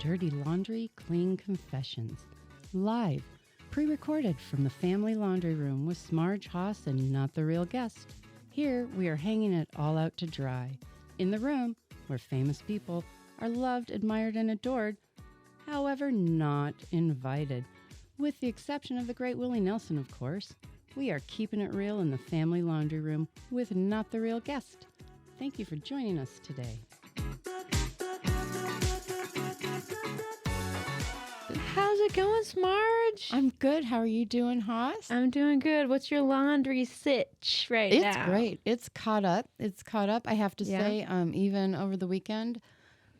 Dirty Laundry, Clean Confessions. Live, pre-recorded from the family laundry room with Smarge Haas and Not the Real Guest. Here, we are hanging it all out to dry. In the room, where famous people are loved, admired, and adored, however, not invited. With the exception of the great Willie Nelson, of course. We are keeping it real in the family laundry room with Not the Real Guest. Thank you for joining us today. How's it going, Smarge? I'm good. How are you doing, Haas? I'm doing good. What's your laundry sitch now? It's great. It's caught up. I have to say, even over the weekend,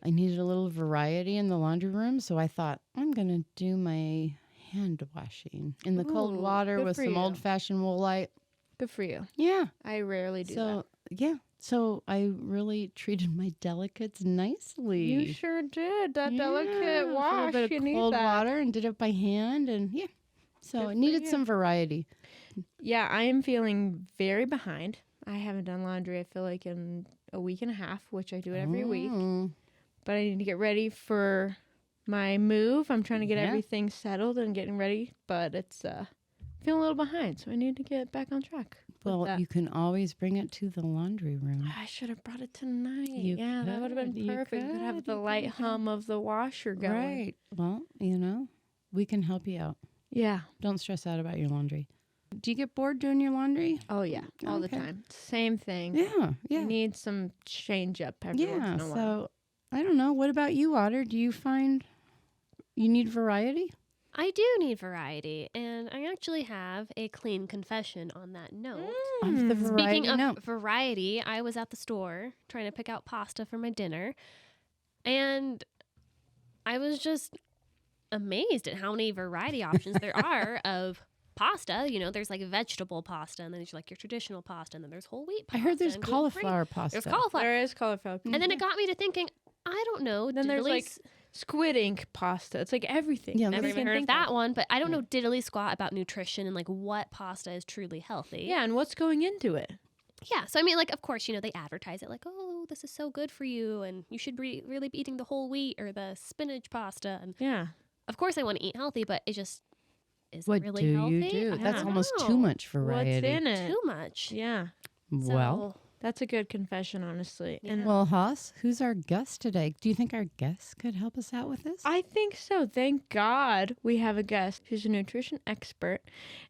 I needed a little variety in the laundry room, so I thought I'm going to do my hand washing in the cold water with some old-fashioned Woolite. Good for you. Yeah. I rarely do that. Yeah. So I really treated my delicates nicely. You sure did. That delicate wash. A little bit of cold water and did it by hand, and so it needed some variety. Yeah, I am feeling very behind. I haven't done laundry, I feel like, in a week and a half, which I do it every week. But I need to get ready for my move. I'm trying to get everything settled and getting ready, but it's feeling a little behind, so I need to get back on track. Well, you can always bring it to the laundry room. I should have brought it tonight. That would have been perfect. You could have the light hum of the washer going. Right. Well, we can help you out. Yeah. Don't stress out about your laundry. Do you get bored doing your laundry? Oh, yeah. All the time. Same thing. Yeah. You need some change up every once in a while. So, I don't know. What about you, Otter? Do you find you need variety? I do need variety, and I actually have a clean confession on that note. Speaking of variety, I was at the store trying to pick out pasta for my dinner, and I was just amazed at how many variety options there are of pasta. There's like vegetable pasta, and then there's like your traditional pasta, and then there's whole wheat pasta. I heard there's cauliflower pasta. There's cauliflower. There is cauliflower. And then it got me to thinking, I don't know. Then there's like squid ink pasta. It's like everything. Yeah, never even heard of that one, but I don't know diddly squat about nutrition and like what pasta is truly healthy. Yeah, and what's going into it. Yeah, so I mean, like, of course, they advertise it like, oh, this is so good for you, and you should really be eating the whole wheat or the spinach pasta. And of course, I want to eat healthy, but it just isn't really healthy. What do you do? That's almost too much variety. What's in it? Too much. Yeah. Well. That's a good confession, honestly. Yeah. And well, Haas, who's our guest today? Do you think our guest could help us out with this? I think so. Thank God we have a guest who's a nutrition expert.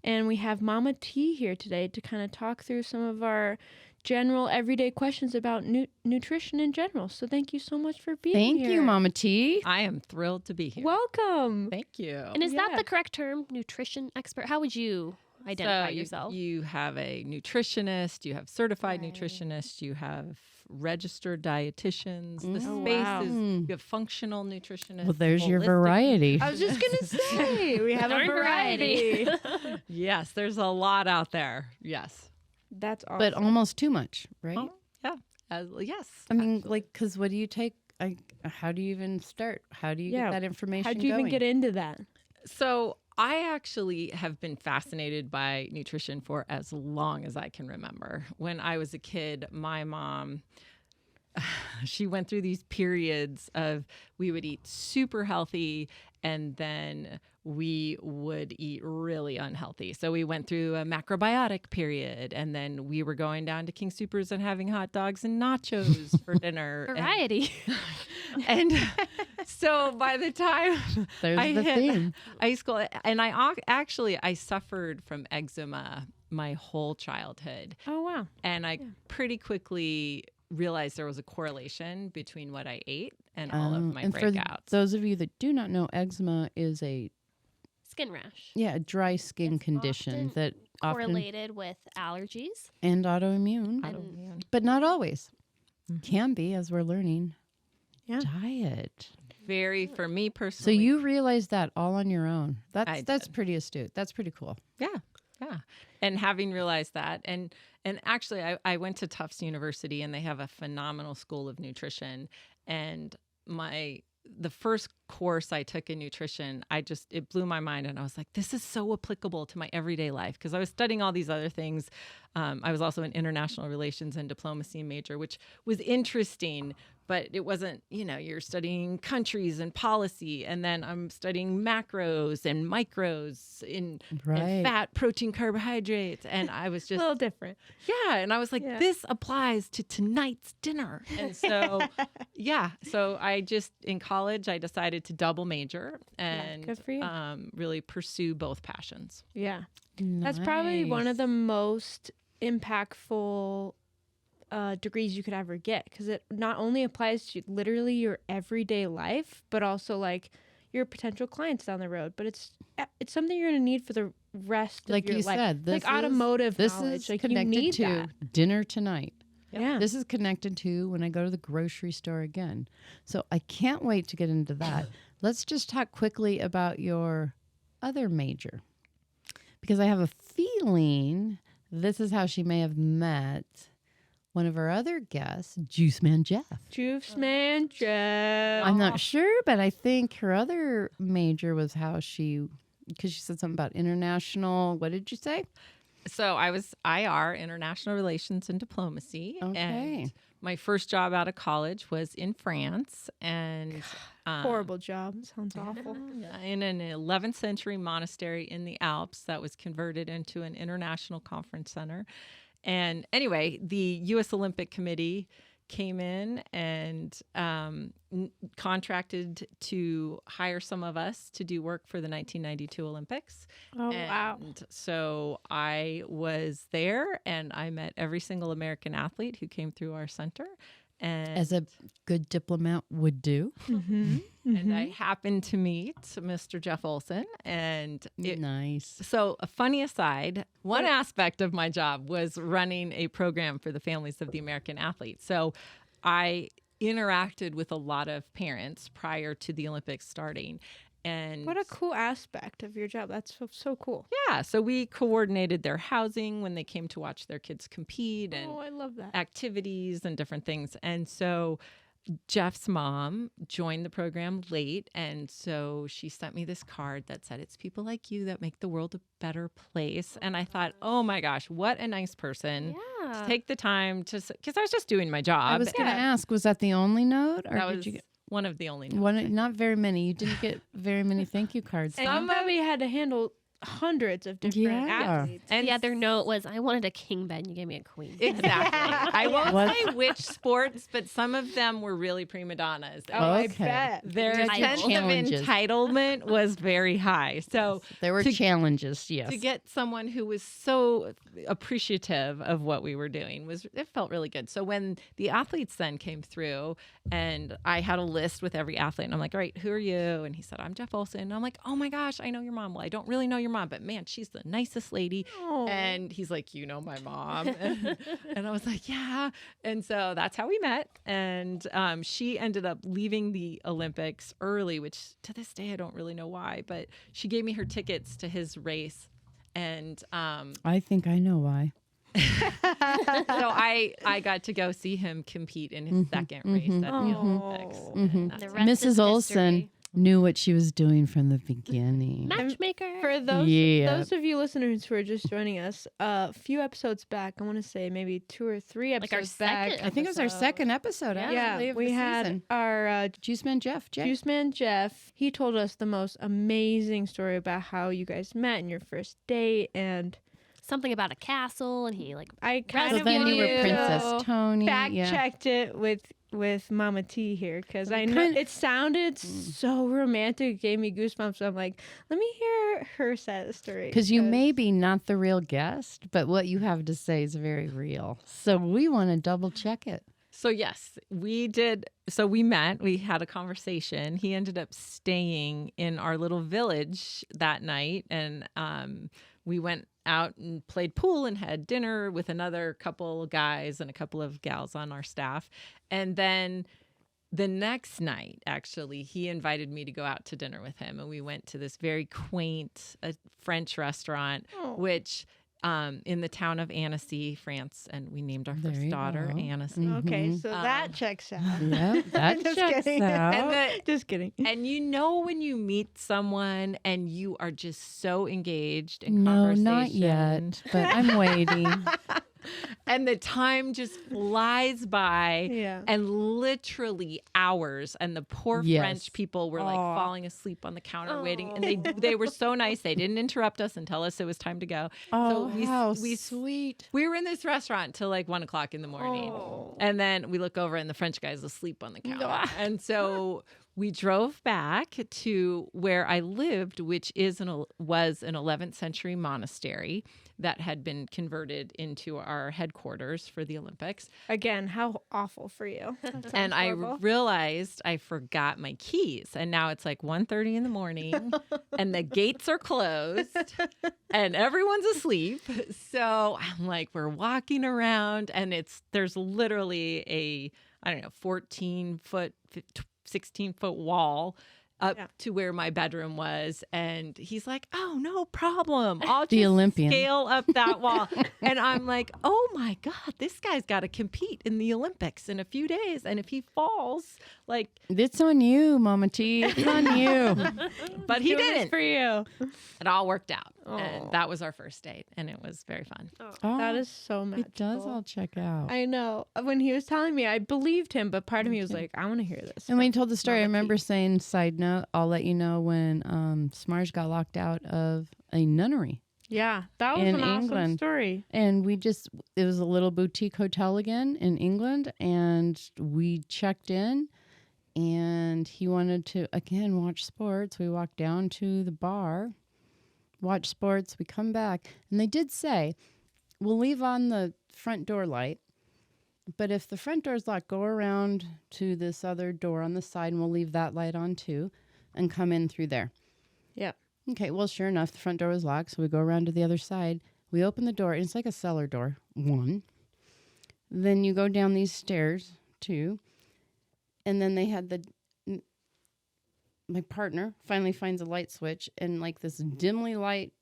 And we have Mama T here today to kind of talk through some of our general everyday questions about nutrition in general. So thank you so much for being here. Thank you, Mama T. I am thrilled to be here. Welcome. Thank you. And is that the correct term, nutrition expert? How would you identify yourself? You have a nutritionist, you have certified nutritionists, you have registered dietitians. The space is, you have functional nutritionists. Well, there's your variety. I was just going to say, we have a variety. Yes, there's a lot out there. Yes. That's awesome. But almost too much, right? Yeah. Yes. I mean, because what do you take? How do you even start? How do you get that information How do you even get into that? So I actually have been fascinated by nutrition for as long as I can remember. When I was a kid, my mom, she went through these periods of we would eat super healthy and then we would eat really unhealthy. So we went through a macrobiotic period, and then we were going down to King Soopers and having hot dogs and nachos for dinner. Variety. And so by the time I hit high school, and I suffered from eczema my whole childhood. Oh, wow. And I pretty quickly realized there was a correlation between what I ate and all of my breakouts. For those of you that do not know, eczema is a skin rash. Yeah, a dry skin condition that correlated with allergies and autoimmune. But not always. Can be, as we're learning. Yeah. Diet. For me personally. So you realized that all on your own. That's pretty astute. That's pretty cool. Yeah. And having realized that, and actually I went to Tufts University, and they have a phenomenal school of nutrition. And the first course I took in nutrition, it blew my mind. And I was like, this is so applicable to my everyday life. Because I was studying all these other things. I was also an international relations and diplomacy major, which was interesting. But it wasn't, you're studying countries and policy, and then I'm studying macros and micros in fat, protein, carbohydrates. And I was just a little different. Yeah. And I was like, this applies to tonight's dinner. And so, so in college, I decided to double major and good for you. Really pursue both passions. Yeah. Nice. That's probably one of the most impactful degrees you could ever get, because it not only applies to literally your everyday life, but also like your potential clients down the road. But it's something you're going to need for the rest of your life. Like you said, this automotive this knowledge. is like connected you need to that. dinner tonight. Yeah. This is connected to when I go to the grocery store again. So I can't wait to get into that. Let's just talk quickly about your other major, because I have a feeling this is how she may have met one of our other guests, Juice Man Jeff. Juice Man Jeff. I'm not sure, but I think her other major was because she said something about international. What did you say? So I was IR, International Relations and Diplomacy. Okay. And my first job out of college was in France. And horrible job. Sounds awful. In an 11th century monastery in the Alps that was converted into an international conference center. And anyway, the U.S. Olympic Committee came in and contracted to hire some of us to do work for the 1992 Olympics. Oh, wow. And so I was there, and I met every single American athlete who came through our center. And As a good diplomat would do. Mm-hmm. And I happened to meet Mr. Jeff Olson. And Nice. So a funny aside, one aspect of my job was running a program for the families of the American athletes. So I interacted with a lot of parents prior to the Olympics starting. And what a cool aspect of your job. That's so cool. Yeah. So we coordinated their housing when they came to watch their kids compete, and I love that. activities and different things. And so Jeff's mom joined the program late. And so she sent me this card that said, "It's people like you that make the world a better place." And I thought, oh my gosh, what a nice person to take the time to, because I was just doing my job. I was going to ask, was that the only note? Or That did was you get one of the only notes. not very many? You didn't get very many thank you cards. And you probably had to handle hundreds of different athletes. And the other note was, I wanted a king bed and you gave me a queen. Exactly. I won't say which sports, but some of them were really prima donnas. Oh, I bet. Their Just sense of challenges. entitlement was very high. So There were challenges, yes. to get someone who was so appreciative of what we were doing it felt really good. So when the athletes then came through, and I had a list with every athlete, and I'm like, all right, who are you? And he said, I'm Jeff Olson. And I'm like, oh my gosh, I know your mom. Well, I don't really know your mom, but man, she's the nicest lady. Oh. And he's like, you know my mom? And I was like, yeah. And so that's how we met. And she ended up leaving the Olympics early, which to this day I don't really know why, but she gave me her tickets to his race. And I think I know why. so I got to go see him compete in his second race at the Olympics. And that's The rest is Mrs. Olson history. knew what she was doing from the beginning. Matchmaker. For those Yeah. those of you listeners who are just joining us, a few episodes back, I want to say maybe 2 or 3 Like our episodes back. second I think it was our second episode, actually, Yeah, of we the had season. our Juice Man Jeff. Juice Man Jeff. He told us the most amazing story about how you guys met and your first date, and Something about a castle, and he I kind So of then you were wanted Princess to Tony. fact yeah. checked it with Mama T here, because I know kind- it sounded so romantic. It gave me goosebumps. So I'm like, let me hear her side of the story. Because you may be not the real guest, but what you have to say is very real. So we want to double check it. So yes, we did. So we met, we had a conversation. He ended up staying in our little village that night. And we went out and played pool and had dinner with another couple guys and a couple of gals on our staff. And then the next night, actually, he invited me to go out to dinner with him. And we went to this very quaint French restaurant, which in the town of Annecy, France, and we named our There first you daughter go. Annecy. Okay, so that checks out. Yeah, that Just checks kidding. out. Just kidding. And you know when you meet someone and you are just so engaged in No, conversation. not yet, but I'm waiting. And the time just flies by. Yeah. And literally hours. And the poor Yes. French people were like Aw. falling asleep on the counter waiting. And they were so nice. They didn't interrupt us and tell us it was time to go. Oh, so how we sweet. We were in this restaurant till like 1 o'clock in the morning. Oh. And then we look over and the French guy's asleep on the counter. And so we drove back to where I lived, which was an 11th century monastery that had been converted into our headquarters for the Olympics. Again, how awful for you. And I realized I forgot my keys. And now it's like 1:30 in the morning and the gates are closed and everyone's asleep. So I'm like, we're walking around and there's literally a, 14-foot, 16-foot wall up to where my bedroom was. And he's like, oh, no problem. I'll The just Olympian. scale up that wall. And I'm like, oh my God, this guy's got to compete in the Olympics in a few days. And if he falls, like. It's on you, Mama T. It's on you. But he Doing this didn't. for you. It all worked out. Aw. And that was our first date. And it was very fun. Oh, That is so magical. it does all check out. I know. When he was telling me, I believed him, but part of me was like, I want to hear this. And when he told the story, I Mama T. remember saying, side note, I'll let you know when Smarge got locked out of a nunnery. Yeah, that was in an awesome England. story. And it was a little boutique hotel again in England. And we checked in and he wanted to, again, watch sports. We walked down to the bar, watch sports. We come back. And they did say, we'll leave on the front door light. But if the front door's locked, go around to this other door on the side and we'll leave that light on too and come in through there. Yeah. Okay, well, sure enough, the front door was locked, so we go around to the other side. We open the door, and it's like a cellar door, one. Then you go down these stairs, two. And then they had my partner finally finds a light switch, and like this dimly light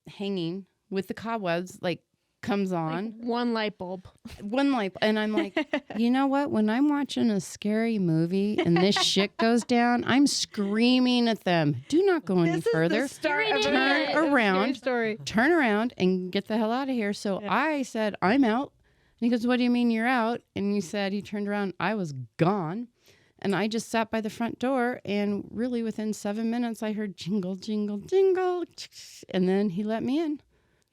hanging with the cobwebs, like, comes on. Like one light bulb. One light. And I'm like, you know what? When I'm watching a scary movie and this shit goes down, I'm screaming at them. Do not go any further. Turn around. Turn around and get the hell out of here. So I said, I'm out. And he goes, what do you mean you're out? And he said, he turned around. I was gone. And I just sat by the front door. And really within 7 minutes, I heard jingle, jingle, jingle. And then he let me in.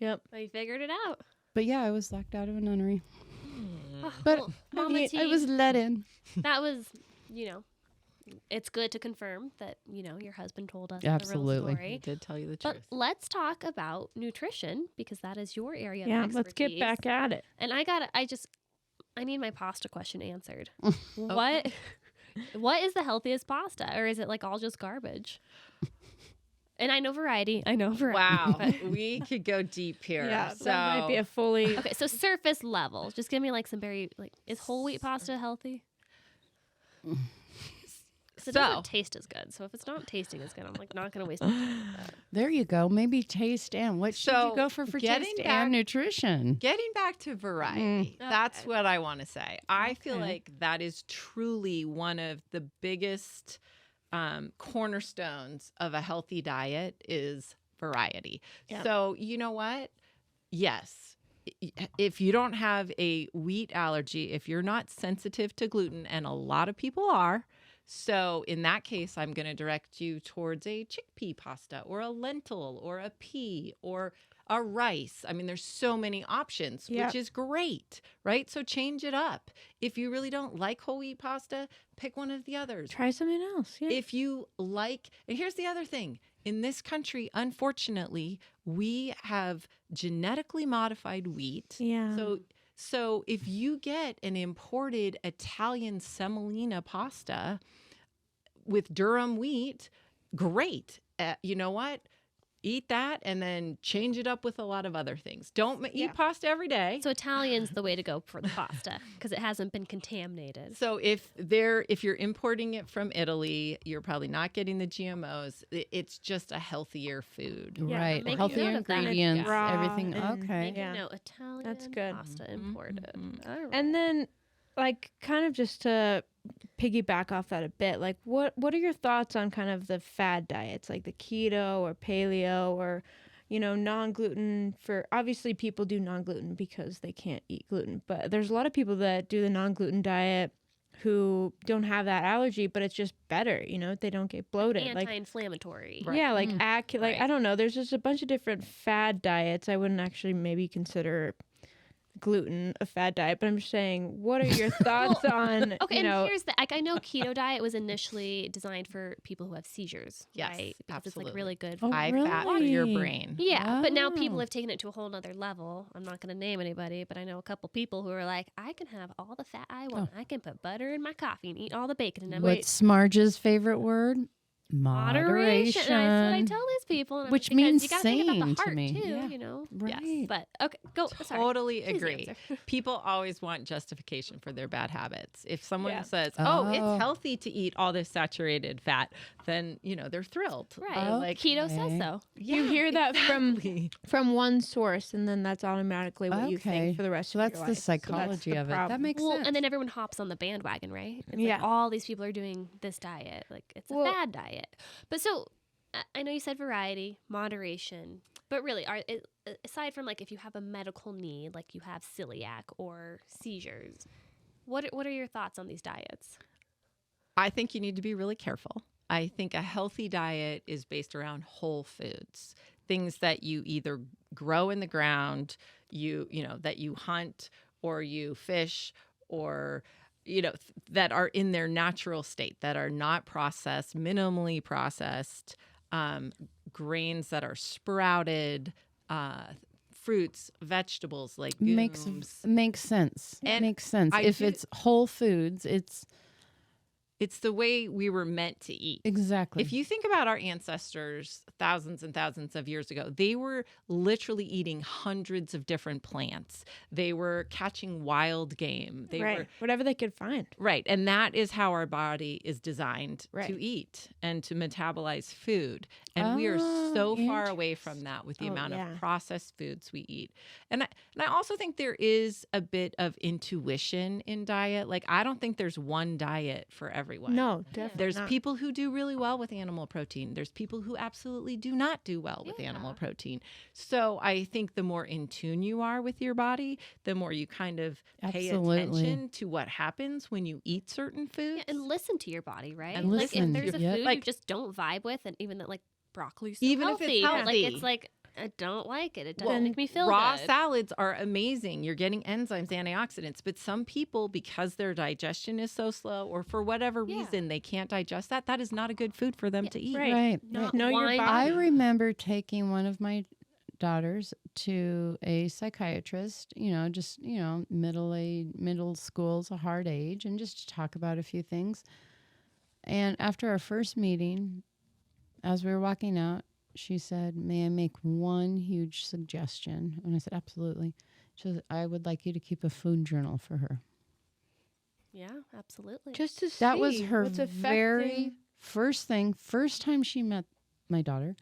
Yep. So you figured it out. But yeah, I was locked out of a nunnery. Oh, But well, Mama T, I was let in. that was, it's good to confirm that, your husband told us Absolutely. the real story. He did tell you the But truth. let's talk about nutrition because that is your area of Yeah, expertise. let's get back at it. And I need my pasta question answered. What is the healthiest pasta? Or is it like all just garbage? And I know variety. Wow. We could go deep here. Yeah, So that might be a fully. Okay, so surface level. Just give me like some is whole wheat pasta healthy? Because it doesn't taste as good. So if it's not tasting as good, I'm like not going to waste my time with that. There you go. Maybe taste and what should you go for taste and nutrition? Getting back to variety, that's what I want to say. I feel like that is truly one of the biggest cornerstones of a healthy diet is variety. Yeah. So you know what? Yes. If you don't have a wheat allergy, if you're not sensitive to gluten, and a lot of people are, so in that case, I'm going to direct you towards a chickpea pasta or a lentil or a pea or a rice. I mean, there's so many options, which is great, right? So change it up. If you really don't like whole wheat pasta, pick one of the others. Try something else. Yeah. If you like, and here's the other thing. In this country, unfortunately, we have genetically modified wheat. Yeah. So if you get an imported Italian semolina pasta with durum wheat, great. You know what? eat that and then change it up with a lot of other things. Don't eat pasta every day. So Italian's the way to go for the pasta because it hasn't been contaminated. So if you're importing it from Italy, you're probably not getting the GMOs. It's just a healthier food. Right. Healthier ingredients, everything. Okay. No, Italian That's good. pasta imported. All right. And then like kind of just to piggyback off that a bit, like what are your thoughts on kind of the fad diets, like the keto or paleo or, you know, non-gluten? For obviously people do non-gluten because they can't eat gluten, but there's a lot of people that do the non-gluten diet who don't have that allergy, but it's just better, you know, they don't get bloated. Anti-inflammatory. Like, yeah, like like I don't know, there's just a bunch of different fad diets. I wouldn't actually maybe consider gluten a fad diet, but I'm just saying, what are your thoughts on? Okay, and here's the I know keto diet was initially designed for people who have seizures. Yes, right? Because absolutely. it's like really good. High fat for your brain. Yeah, but now people have taken it to a whole nother level. I'm not going to name anybody, but I know a couple people who are like, I can have all the fat I want. I can put butter in my coffee and eat all the bacon. And I'm What's Marge's favorite word? Moderation. That's what I tell these people. And which means you gotta think about sane the heart to me. too, Yeah. you know? Right. Yes. But okay, go. Totally Sorry. agree. People always want justification for their bad habits. If someone says, it's healthy to eat all this saturated fat, then, you know, they're thrilled. Right. Like keto says so. You hear that from one source, and then that's automatically what you think for the rest of your life. That's the psychology of it. That makes sense. And then everyone hops on the bandwagon, right? It's like all these people are doing this diet. Like it's a fad diet. But so I know you said variety, moderation, but really, aside from like if you have a medical need, like you have celiac or seizures, what are your thoughts on these diets? I think you need to be really careful. I think a healthy diet is based around whole foods, things that you either grow in the ground, you know, that you hunt or you fish or you know, that are in their natural state, that are not processed, minimally processed, grains that are sprouted, fruits, vegetables, legumes. Makes sense. It makes sense. It's whole foods, it's the way we were meant to eat. Exactly. If you think about our ancestors thousands and thousands of years ago, they were literally eating hundreds of different plants. They were catching wild game. They were whatever they could find. Right. And that is how our body is designed to eat and to metabolize food. And we are so far away from that with the amount of processed foods we eat. And I also think there is a bit of intuition in diet. Like, I don't think there's one diet for everyone. No, definitely There's not. people who do really well with animal protein. There's people who absolutely do not do well with animal protein. So I think the more in tune you are with your body, the more you kind of pay attention to what happens when you eat certain foods. Yeah, and listen to your body, right? And like listen. if there's a food you just don't vibe with, and even that like broccoli's so even healthy, if it's healthy, like it's like I don't like it. It doesn't make me feel raw good. salads are amazing. You're getting enzymes, antioxidants, but some people, because their digestion is so slow or for whatever reason they can't digest that, that is not a good food for them to eat. Right. Know your body. I remember taking one of my daughters to a psychiatrist, you know, just, you know, middle school's a hard age, and just to talk about a few things. And after our first meeting, as we were walking out, she said, "May I make one huge suggestion?" And I said, "Absolutely." She said, "I would like you to keep a food journal for her." Yeah, absolutely. Just to see that was her what's very first thing, first time she met my daughter.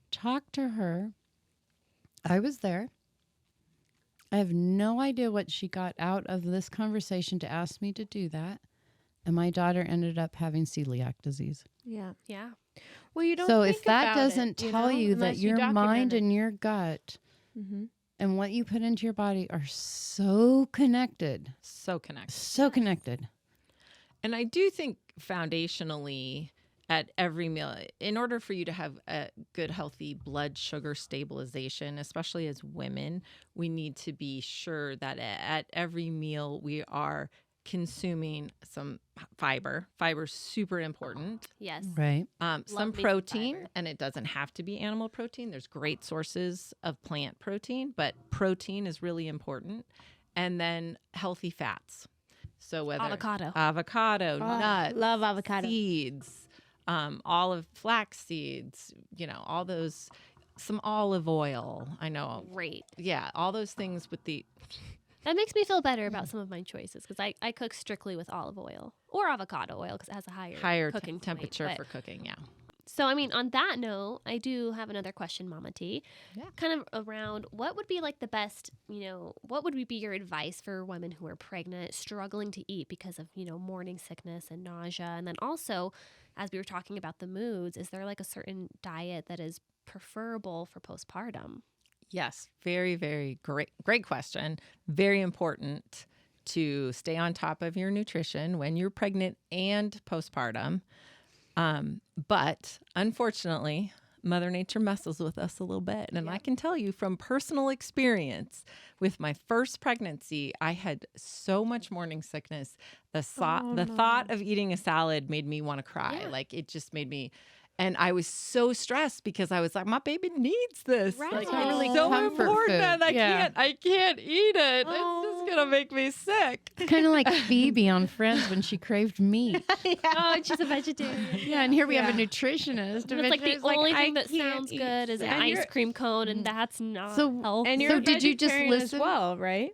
Talked to her. I was there. I have no idea what she got out of this conversation to ask me to do that. And my daughter ended up having celiac disease. Yeah. Well, you don't. So if that doesn't tell you that your mind and your gut and what you put into your body are so connected, So connected. so connected. And I do think foundationally at every meal, in order for you to have a good, healthy blood sugar stabilization, especially as women, we need to be sure that at every meal we are consuming some fiber. Fiber's super important. Yes. Right. Some protein, and it doesn't have to be animal protein. There's great sources of plant protein, but protein is really important. And then healthy fats. So whether avocado, nuts, love avocado, seeds, flax seeds, all those, some olive oil. I know. Great. Yeah, all those things with the... That makes me feel better about some of my choices because I cook strictly with olive oil or avocado oil because it has a higher cooking temperature point, for cooking, yeah. So, I mean, on that note, I do have another question, Mama T. Yeah. Kind of around what would be like the best, what would be your advice for women who are pregnant, struggling to eat because of, morning sickness and nausea? And then also, as we were talking about the moods, is there like a certain diet that is preferable for postpartum? Yes, very, very great question. Very important to stay on top of your nutrition when you're pregnant and postpartum. But unfortunately, Mother Nature messes with us a little bit. And I can tell you from personal experience with my first pregnancy, I had so much morning sickness. The thought of eating a salad made me want to cry. Yeah. Like it just made me... And I was so stressed because I was like, my baby needs this. Right. Like, It's really it's so comfort important, food. and I can't eat it. Oh. It's just gonna make me sick. It's kind of like Phoebe on Friends when she craved meat. Oh, and she's a vegetarian. Yeah, and here we have a nutritionist. And it's like the only thing that can't sounds eat good is an that. ice cream cone, and that's not So- healthy. And you're So did you just vegetarian as listen? well, right?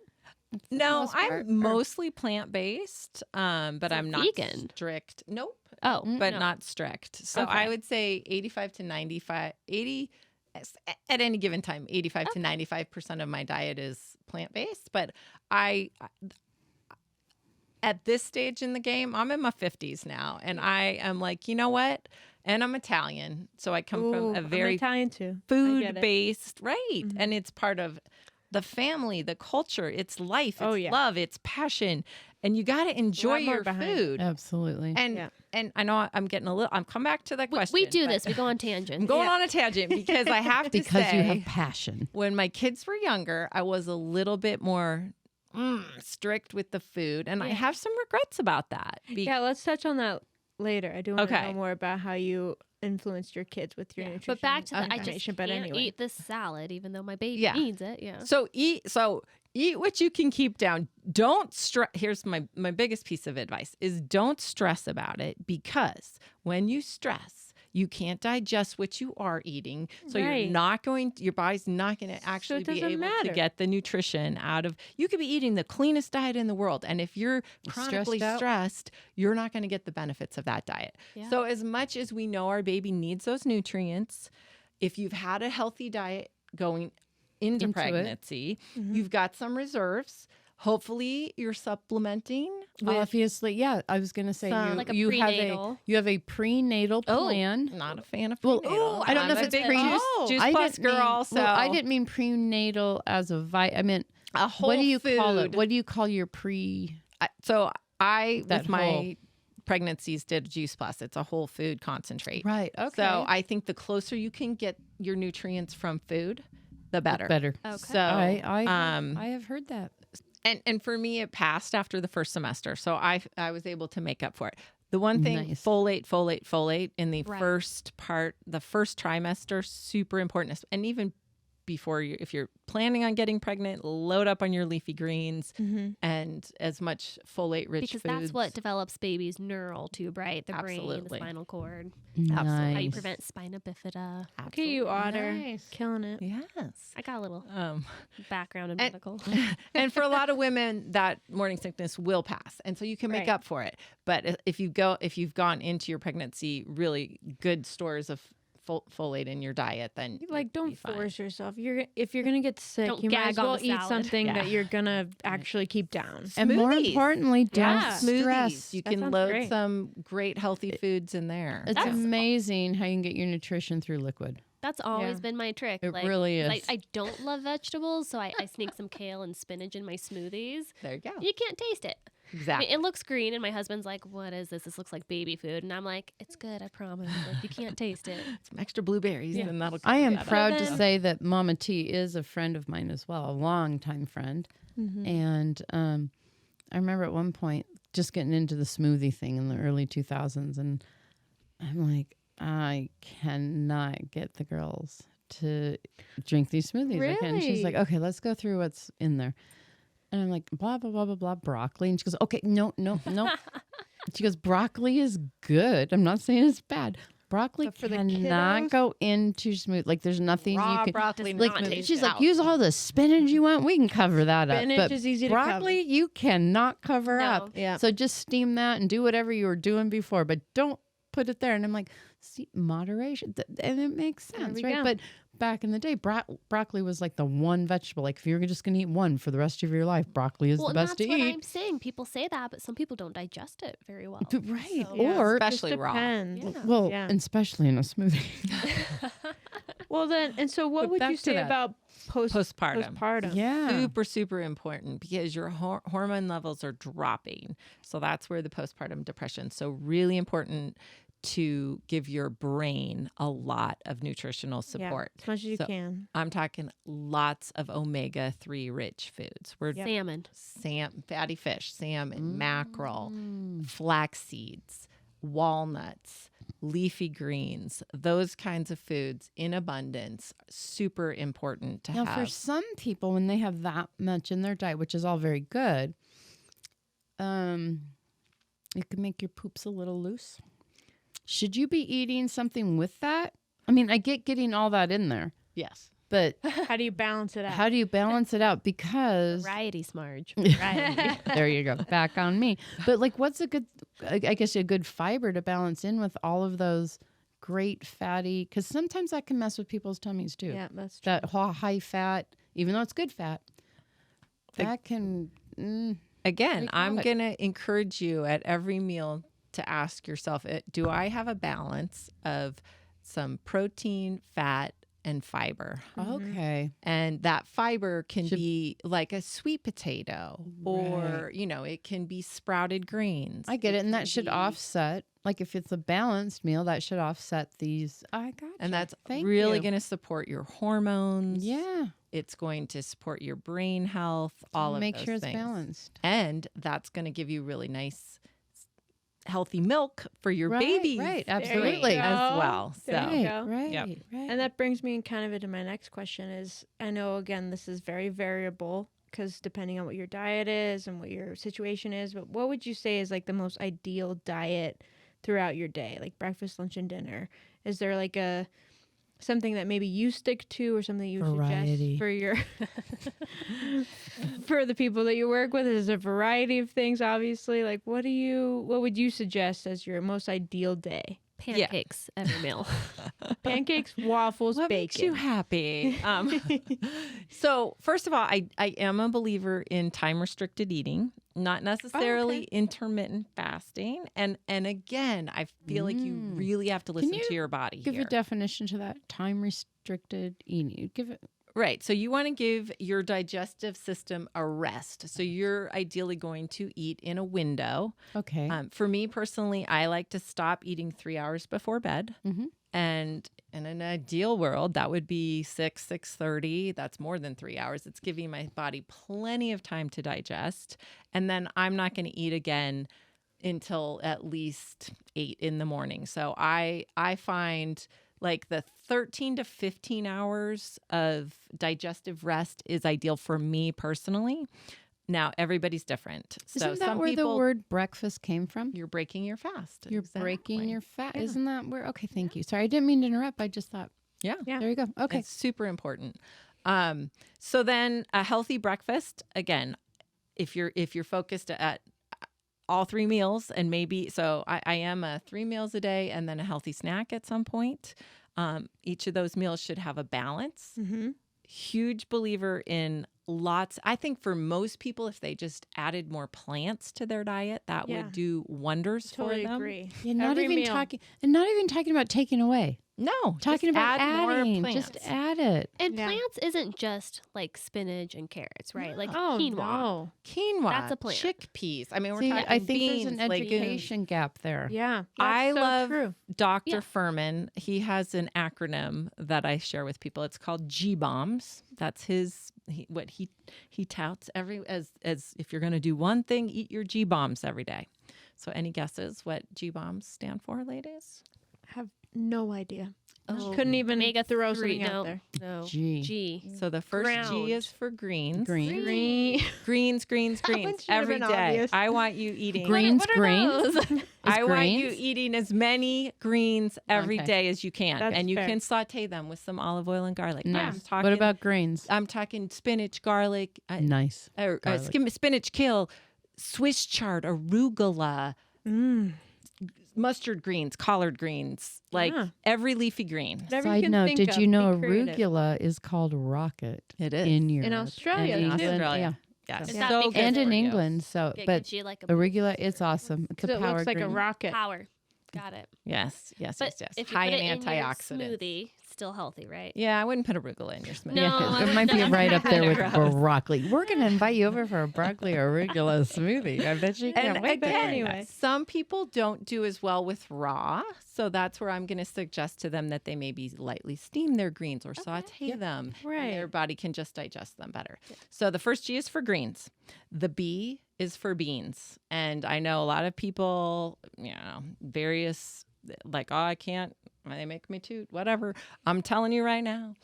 No, most part, or- I'm mostly plant-based, but I'm not vegan? strict. Nope. Oh, But no. not strict. So Okay. I would say 85 to 95, 80 at any given time, 85 to 95% of my diet is plant-based. But at this stage in the game, I'm in my 50s now, and I am like, you know what? And I'm Italian, so I come from a I'm very Italian too. food-based, right? And it's part of the family, the culture, it's life, it's love, it's passion, and you got to enjoy your food. Absolutely. And I know I'm getting I'm come back to that question. We do but this. We go on tangents. I'm going on a tangent because I have to because say, you have passion. when my kids were younger, I was a little bit more strict with the food, and I have some regrets about that. Yeah, let's touch on that later. I do want to know more about how you influenced your kids with your nutrition. But back to the, I just information. can't eat this salad even though my baby needs it. Yeah. So eat what you can keep down. Don't stress. Here's my biggest piece of advice is don't stress about it, because when you stress, you can't digest what you are eating. So your body's not going to actually be able to get the nutrition out of, you could be eating the cleanest diet in the world. And if you're chronically stressed, you're not going to get the benefits of that diet. Yeah. So as much as we know our baby needs those nutrients, if you've had a healthy diet going into pregnancy, you've got some reserves. Hopefully you're supplementing. Obviously, yeah. I was going to say like you prenatal. have a prenatal plan. Not a fan of prenatal. I don't know if it's Juice Plus girl. So I didn't mean prenatal as a I meant a whole what do you food. call it? What do you call your pre? With my pregnancies did Juice Plus. It's a whole food concentrate. Right. Okay. So I think the closer you can get your nutrients from food, the better. Better. Okay. So I have heard that. And for me, it passed after the first semester. So I was able to make up for it. The one thing, folate in the first part, the first trimester, super important. And even before if you're planning on getting pregnant, load up on your leafy greens and as much folate-rich foods. Because that's what develops baby's neural tube, right? The brain, the spinal cord. Nice. How you prevent spina bifida. Okay, you Otter. Nice. Killing it. Yes. I got a little background in medical. And for a lot of women, that morning sickness will pass, and so you can make up for it. But if you've gone into your pregnancy really good stores of folate in your diet, then don't force yourself. If you're gonna get sick, you might as well eat something that you're gonna actually keep down. And more importantly, don't stress. Smoothies. You can load some great healthy foods in there. It's amazing how you can get your nutrition through liquid. That's always been my trick. It really is. I don't love vegetables, so I sneak some kale and spinach in my smoothies. There you go. You can't taste it. Exactly. I mean, it looks green, and my husband's like, "What is this? This looks like baby food." And I'm like, "It's good, I promise. Like, you can't taste it." Some extra blueberries, and that'll. I am proud to say that Mama T is a friend of mine as well, a longtime friend. And I remember at one point just getting into the smoothie thing in the early 2000s, and I'm like, I cannot get the girls to drink these smoothies. Really? And she's like, okay, let's go through what's in there. And I'm like, blah, blah, blah, blah, blah, broccoli. And she goes, okay, no. She goes, broccoli is good. I'm not saying it's bad. Broccoli But for the cannot kiddos? go into smoothie. Like there's nothing Raw you can. broccoli Like not taste she's like, out. use all the spinach you want. We can cover that up. Spinach But is easy to broccoli, you cannot cover No. up. Yeah. So just steam that and do whatever you were doing before, but don't put it there. And I'm like, see, moderation, and it makes sense, we right? go. But back in the day, broccoli was like the one vegetable. Like if you're just going to eat one for the rest of your life, broccoli is Well, the and best that's to what eat. I'm saying. People say that, but some people don't digest it very well. Right. So- Yeah. Or, Especially raw. Depends. Yeah. well, Yeah. and especially in a smoothie. Well, then, and so what But would back you to say that. about Postpartum. postpartum? Yeah. Super, super important because your hormone levels are dropping. So that's where the postpartum depression. So really important to give your brain a lot of nutritional support. Yeah, as much as you So can. I'm talking lots of omega-3 rich foods. We're Salmon. fatty fish, salmon, mackerel, flax seeds, walnuts, leafy greens, those kinds of foods in abundance, super important to Now, have. for some people, when they have that much in their diet, which is all very good, it can make your poops a little loose. Should you be eating something with that? I mean, I get getting all that in there, Yes. but How do you balance it out? how do you balance it out? Because Variety, Smarge. there you go, back on me. But like, what's a good, I guess, a good fiber to balance in with all of those great fatty? Because sometimes that can mess with people's tummies too. Yeah, that's true. That high fat, even though it's good fat, that can. Again, Take I'm what? going to encourage you at every meal to ask yourself, do I have a balance of some protein, fat, and fiber? Okay. And that fiber can be like a sweet potato or, Right. it can be sprouted greens. I get it. And can that should be- offset, like if it's a balanced meal, that should offset these. I got And that's Thank really you. going to support your hormones. Yeah. It's going to support your brain health, all of Make those sure it's things. balanced. And that's going to give you really nice, healthy milk for your Right, babies. right, There you absolutely. go. As well. There So you Right, go. right, Yep. right. And that brings me kind of into my next question is, I know, again, this is very variable because depending on what your diet is and what your situation is, but what would you say is like the most ideal diet throughout your day, like breakfast, lunch, and dinner? Is there like something that maybe you stick to or something you Variety. suggest for your for the people that you work with? There's a variety of things, obviously. Like what would you suggest as your most ideal day? Pancakes every meal. Pancakes, waffles, what makes you bacon. happy? So first of all, I am a believer in time restricted eating, not necessarily intermittent fasting. And again, I feel like you really have to listen you to your body Give here. a definition to that. Time restricted eating. Give it. Right. So you want to give your digestive system a rest. So you're ideally going to eat in a window. Okay. For me personally, I like to stop eating 3 hours before bed. Mhm. And in an ideal world, that would be 6:30. That's more than 3 hours. It's giving my body plenty of time to digest. And then I'm not going to eat again until at least 8 in the morning. So I find like the 13 to 15 hours of digestive rest is ideal for me personally. Now, everybody's different. So Isn't that some where people, the word breakfast came from? you're breaking your fast. You're breaking Exactly. your fat. Yeah. Isn't that where? Okay, thank you. Sorry, I didn't mean to interrupt. I just thought, Yeah. Yeah. there you go. Okay. It's super important. So then a healthy breakfast, again, if you're focused at all 3 meals and maybe, so I am a 3 meals a day and then a healthy snack at some point. Each of those meals should have a balance. Mm-hmm. Huge believer in lots. I think for most people, if they just added more plants to their diet, that Yeah. would do wonders Totally for them. agree. Yeah, not Every even meal. talking about taking away. No, Talking just about add more adding. plants. Just add it. And Yeah. plants isn't just like spinach and carrots, right? Like Oh, quinoa. no. Quinoa, That's a plant. chickpeas. I mean, we're See, talking I think beans, there's an legumes. education gap there. Yeah. I that's so love true. Dr. Yeah. Furman. He has an acronym that I share with people. It's called G-BOMBS. That's what he touts as if you're going to do one thing, eat your G-BOMBS every day. So any guesses what G-BOMBS stand for, ladies? Have no idea. Oh, Couldn't even throw omega-3. something No, out there. no. G. G. So the first Ground. G is for greens. Green. Greens one should have every been day. obvious. I want you eating Greens, What are grains. those? I want grains? you eating as many greens every Okay. day as you can. That's and you fair. can saute them with some olive oil and garlic. Nice. What about grains? I'm talking spinach, garlic, Nice. spinach kale, Swiss chard, arugula, mustard greens, collard greens, like every leafy green. Whatever you Side can note, think did of, you know be creative. arugula is called rocket? It is. In Europe. Australia, and too. England. Australia. Yeah. Yes. Is that So because good And in for you. England. So, It but gives you like a arugula, it's awesome. It's a 'Cause it power looks like a green. rocket. power. Got it. Yes, yes, But yes. if you High put in it in your antioxidants. smoothie, still healthy, right? Yeah, I wouldn't put arugula in your smoothie. No, I it would might be never. right up there with Gross. broccoli. We're going to invite you over for a broccoli arugula smoothie. I bet you can't And wait. again, anyway. some people don't do as well with raw, so that's where I'm going to suggest to them that they maybe lightly steam their greens or saute them. Right. And their body can just digest them better. So the first G is for greens. The B is for beans. And I know a lot of people, various, like, oh, I can't, they make me toot, whatever. I'm telling you right now,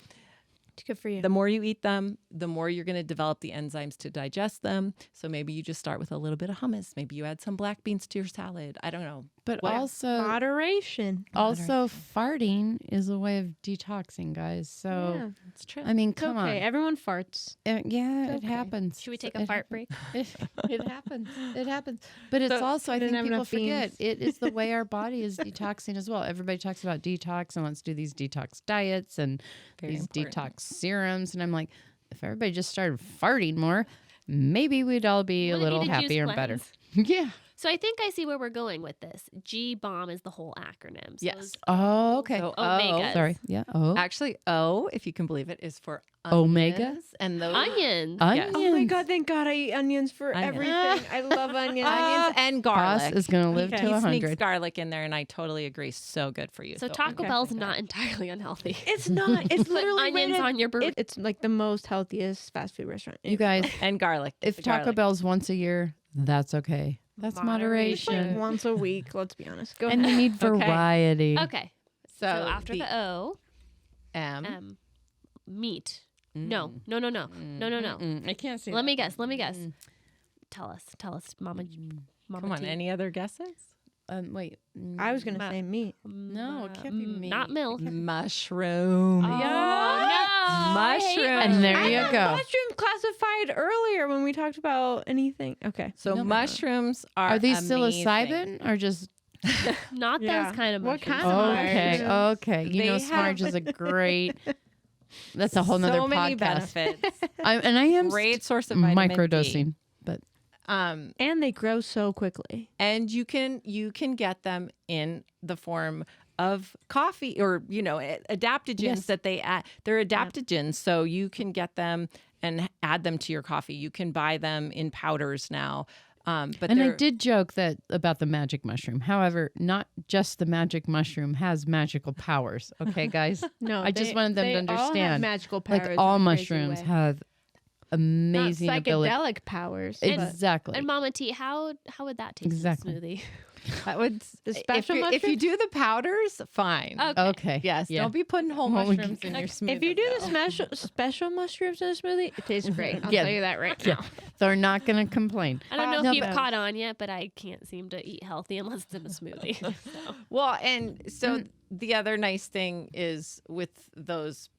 It's good for you. the more you eat them, the more you're going to develop the enzymes to digest them. So maybe you just start with a little bit of hummus. Maybe you add some black beans to your salad. I don't know. But What? also, Moderation. farting is a way of detoxing, guys. So, Yeah. It's true. I mean, It's come okay. on. Everyone farts. Yeah, it okay. happens. Should we take a fart break? It happens. It happens. But it's So, also, I didn't think have people enough forget, beans. it is the way our body is detoxing as well. Everybody talks about detox and wants to do these detox diets and Very these important. detox serums. And I'm like, if everybody just started farting more, maybe we'd all be a Wouldn't little need a juice happier and better. cleanse. Yeah. So I think I see where we're going with this. G-BOMB is the whole acronym. So Yes. those Oh, okay. So omegas. Sorry. Yeah. Oh. Actually, O, if you can believe it, is for Omega? onions. And those onions. Onions. Oh my God, thank God I eat onions for Onions. everything. I love onions. onions and Ross garlic. is going to live Okay. to He sneaks 100. garlic in there, and I totally agree. So good for you. So Taco okay. Bell's not entirely unhealthy. It's not. It's Put literally onions rated- on your burrito. It's like the most healthiest fast food restaurant. You guys, and garlic. if The Taco garlic. Bell's once a year, that's okay. That's It's moderation. like once a week. Let's be honest. Go And ahead. you need variety. Okay. So after the O, M. M, meat. No. I can't see. Let me guess. Tell us, Mama. Come on, T. any other guesses? Wait. I was gonna say meat. No, it can't be meat. Not milk. Mushroom. Oh, no. Mushroom. And there you I go. mushroom classified earlier when we talked about anything. Okay. So No. mushrooms are Are these amazing. psilocybin or just Not Yeah. those kind of What mushrooms. kind of okay? mushrooms? Okay, you know, They Smarge have- is a great. That's a whole nother so many podcast. benefits. I am Great source of vitamin D. microdosing, but And they grow so quickly. And you can get them in the form of coffee or adaptogens Yes. that they add. They're adaptogens, so you can get them and add them to your coffee. You can buy them in powders now. But and I they're- did joke that about the magic mushroom. However, not just the magic mushroom has magical powers. Okay, guys. No, I just wanted them to they all have understand, magical powers. like in all a crazy mushrooms way. have amazing Not ability. psychedelic powers. but Exactly. And Mama T, how would that taste Exactly. in a smoothie? I would The if special you- if you mushrooms? do the powders, fine. Okay. Okay. Yes, Yeah. don't be putting whole Well, we- mushrooms in your smoothie. If you do the though. special mushrooms in a smoothie, it tastes great. I'll Yeah. tell you that right Yeah. now. They're not going to complain. I don't know No, if you've but- caught on yet, but I can't seem to eat healthy unless it's in a smoothie. So. Well, and so the other nice thing is with those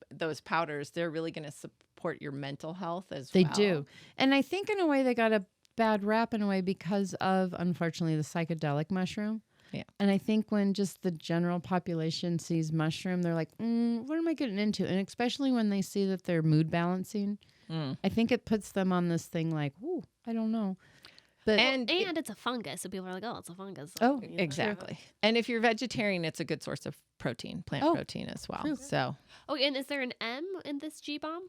powders, they're really going to support your mental health as They well. do. And I think in a way they got a bad rap in a way because of, unfortunately, the psychedelic mushroom. Yeah. And I think when just the general population sees mushroom, they're like, what am I getting into? And especially when they see that they're mood balancing, I think it puts them on this thing like, ooh, I don't know. But And it's a fungus, so people are like, "Oh, it's a fungus." Oh, You know, Exactly. And if you're vegetarian, it's a good source of protein, plant Oh, protein as well. true. So Oh, and is there an M in this G-BOMB?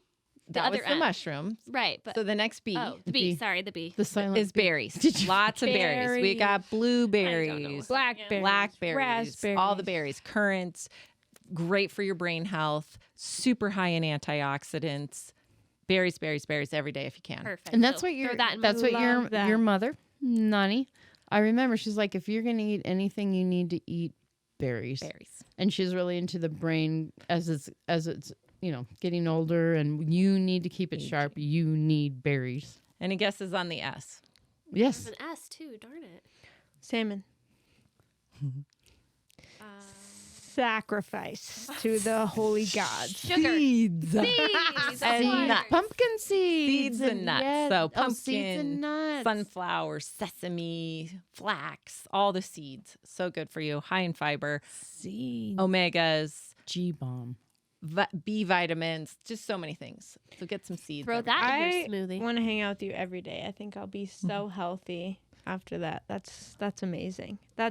that was other the M. mushrooms. Right, but So the next B oh, the The B. B. Sorry, the B. the silent is berries. Did you- Lots of berries. We got blueberries, Blackberries, blackberries, all the raspberries. berries, currants, great for your brain health, super high in antioxidants. Berries every day if you can. Perfect. And that's So what your throw that in that's my- what your Love that. your mother, Nani. I remember she's like, if you're gonna eat anything, you need to eat berries. Berries. And she's really into the brain as it's getting older, and you need to keep it sharp. You need berries. Any guesses on the S? Yes. There's an S too, darn it. Salmon. Sacrifice to the holy gods. Sugar. Seeds. Seeds. And nuts. Pumpkin seeds. Seeds and nuts. Yes. So pumpkin, seeds and nuts. sunflower, sesame, flax, all the seeds. So good for you. High in fiber, Seeds. omegas, G-bomb. B vitamins, just so many things. So get some seeds. Throw that in your smoothie. I want to hang out with you every day. I think I'll be so healthy after that. That's amazing. I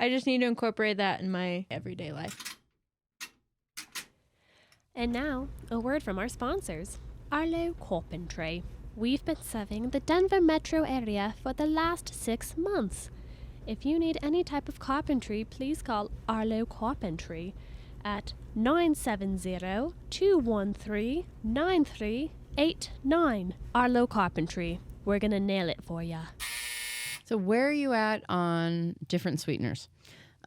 just need to incorporate that in my everyday life. And now, a word from our sponsors, Arlo Carpentry. We've been serving the Denver metro area for the last 6 months. If you need any type of carpentry, please call Arlo Carpentry at 970-213-9389. Arlo Carpentry. We're going to nail it for ya. So where are you at on different sweeteners?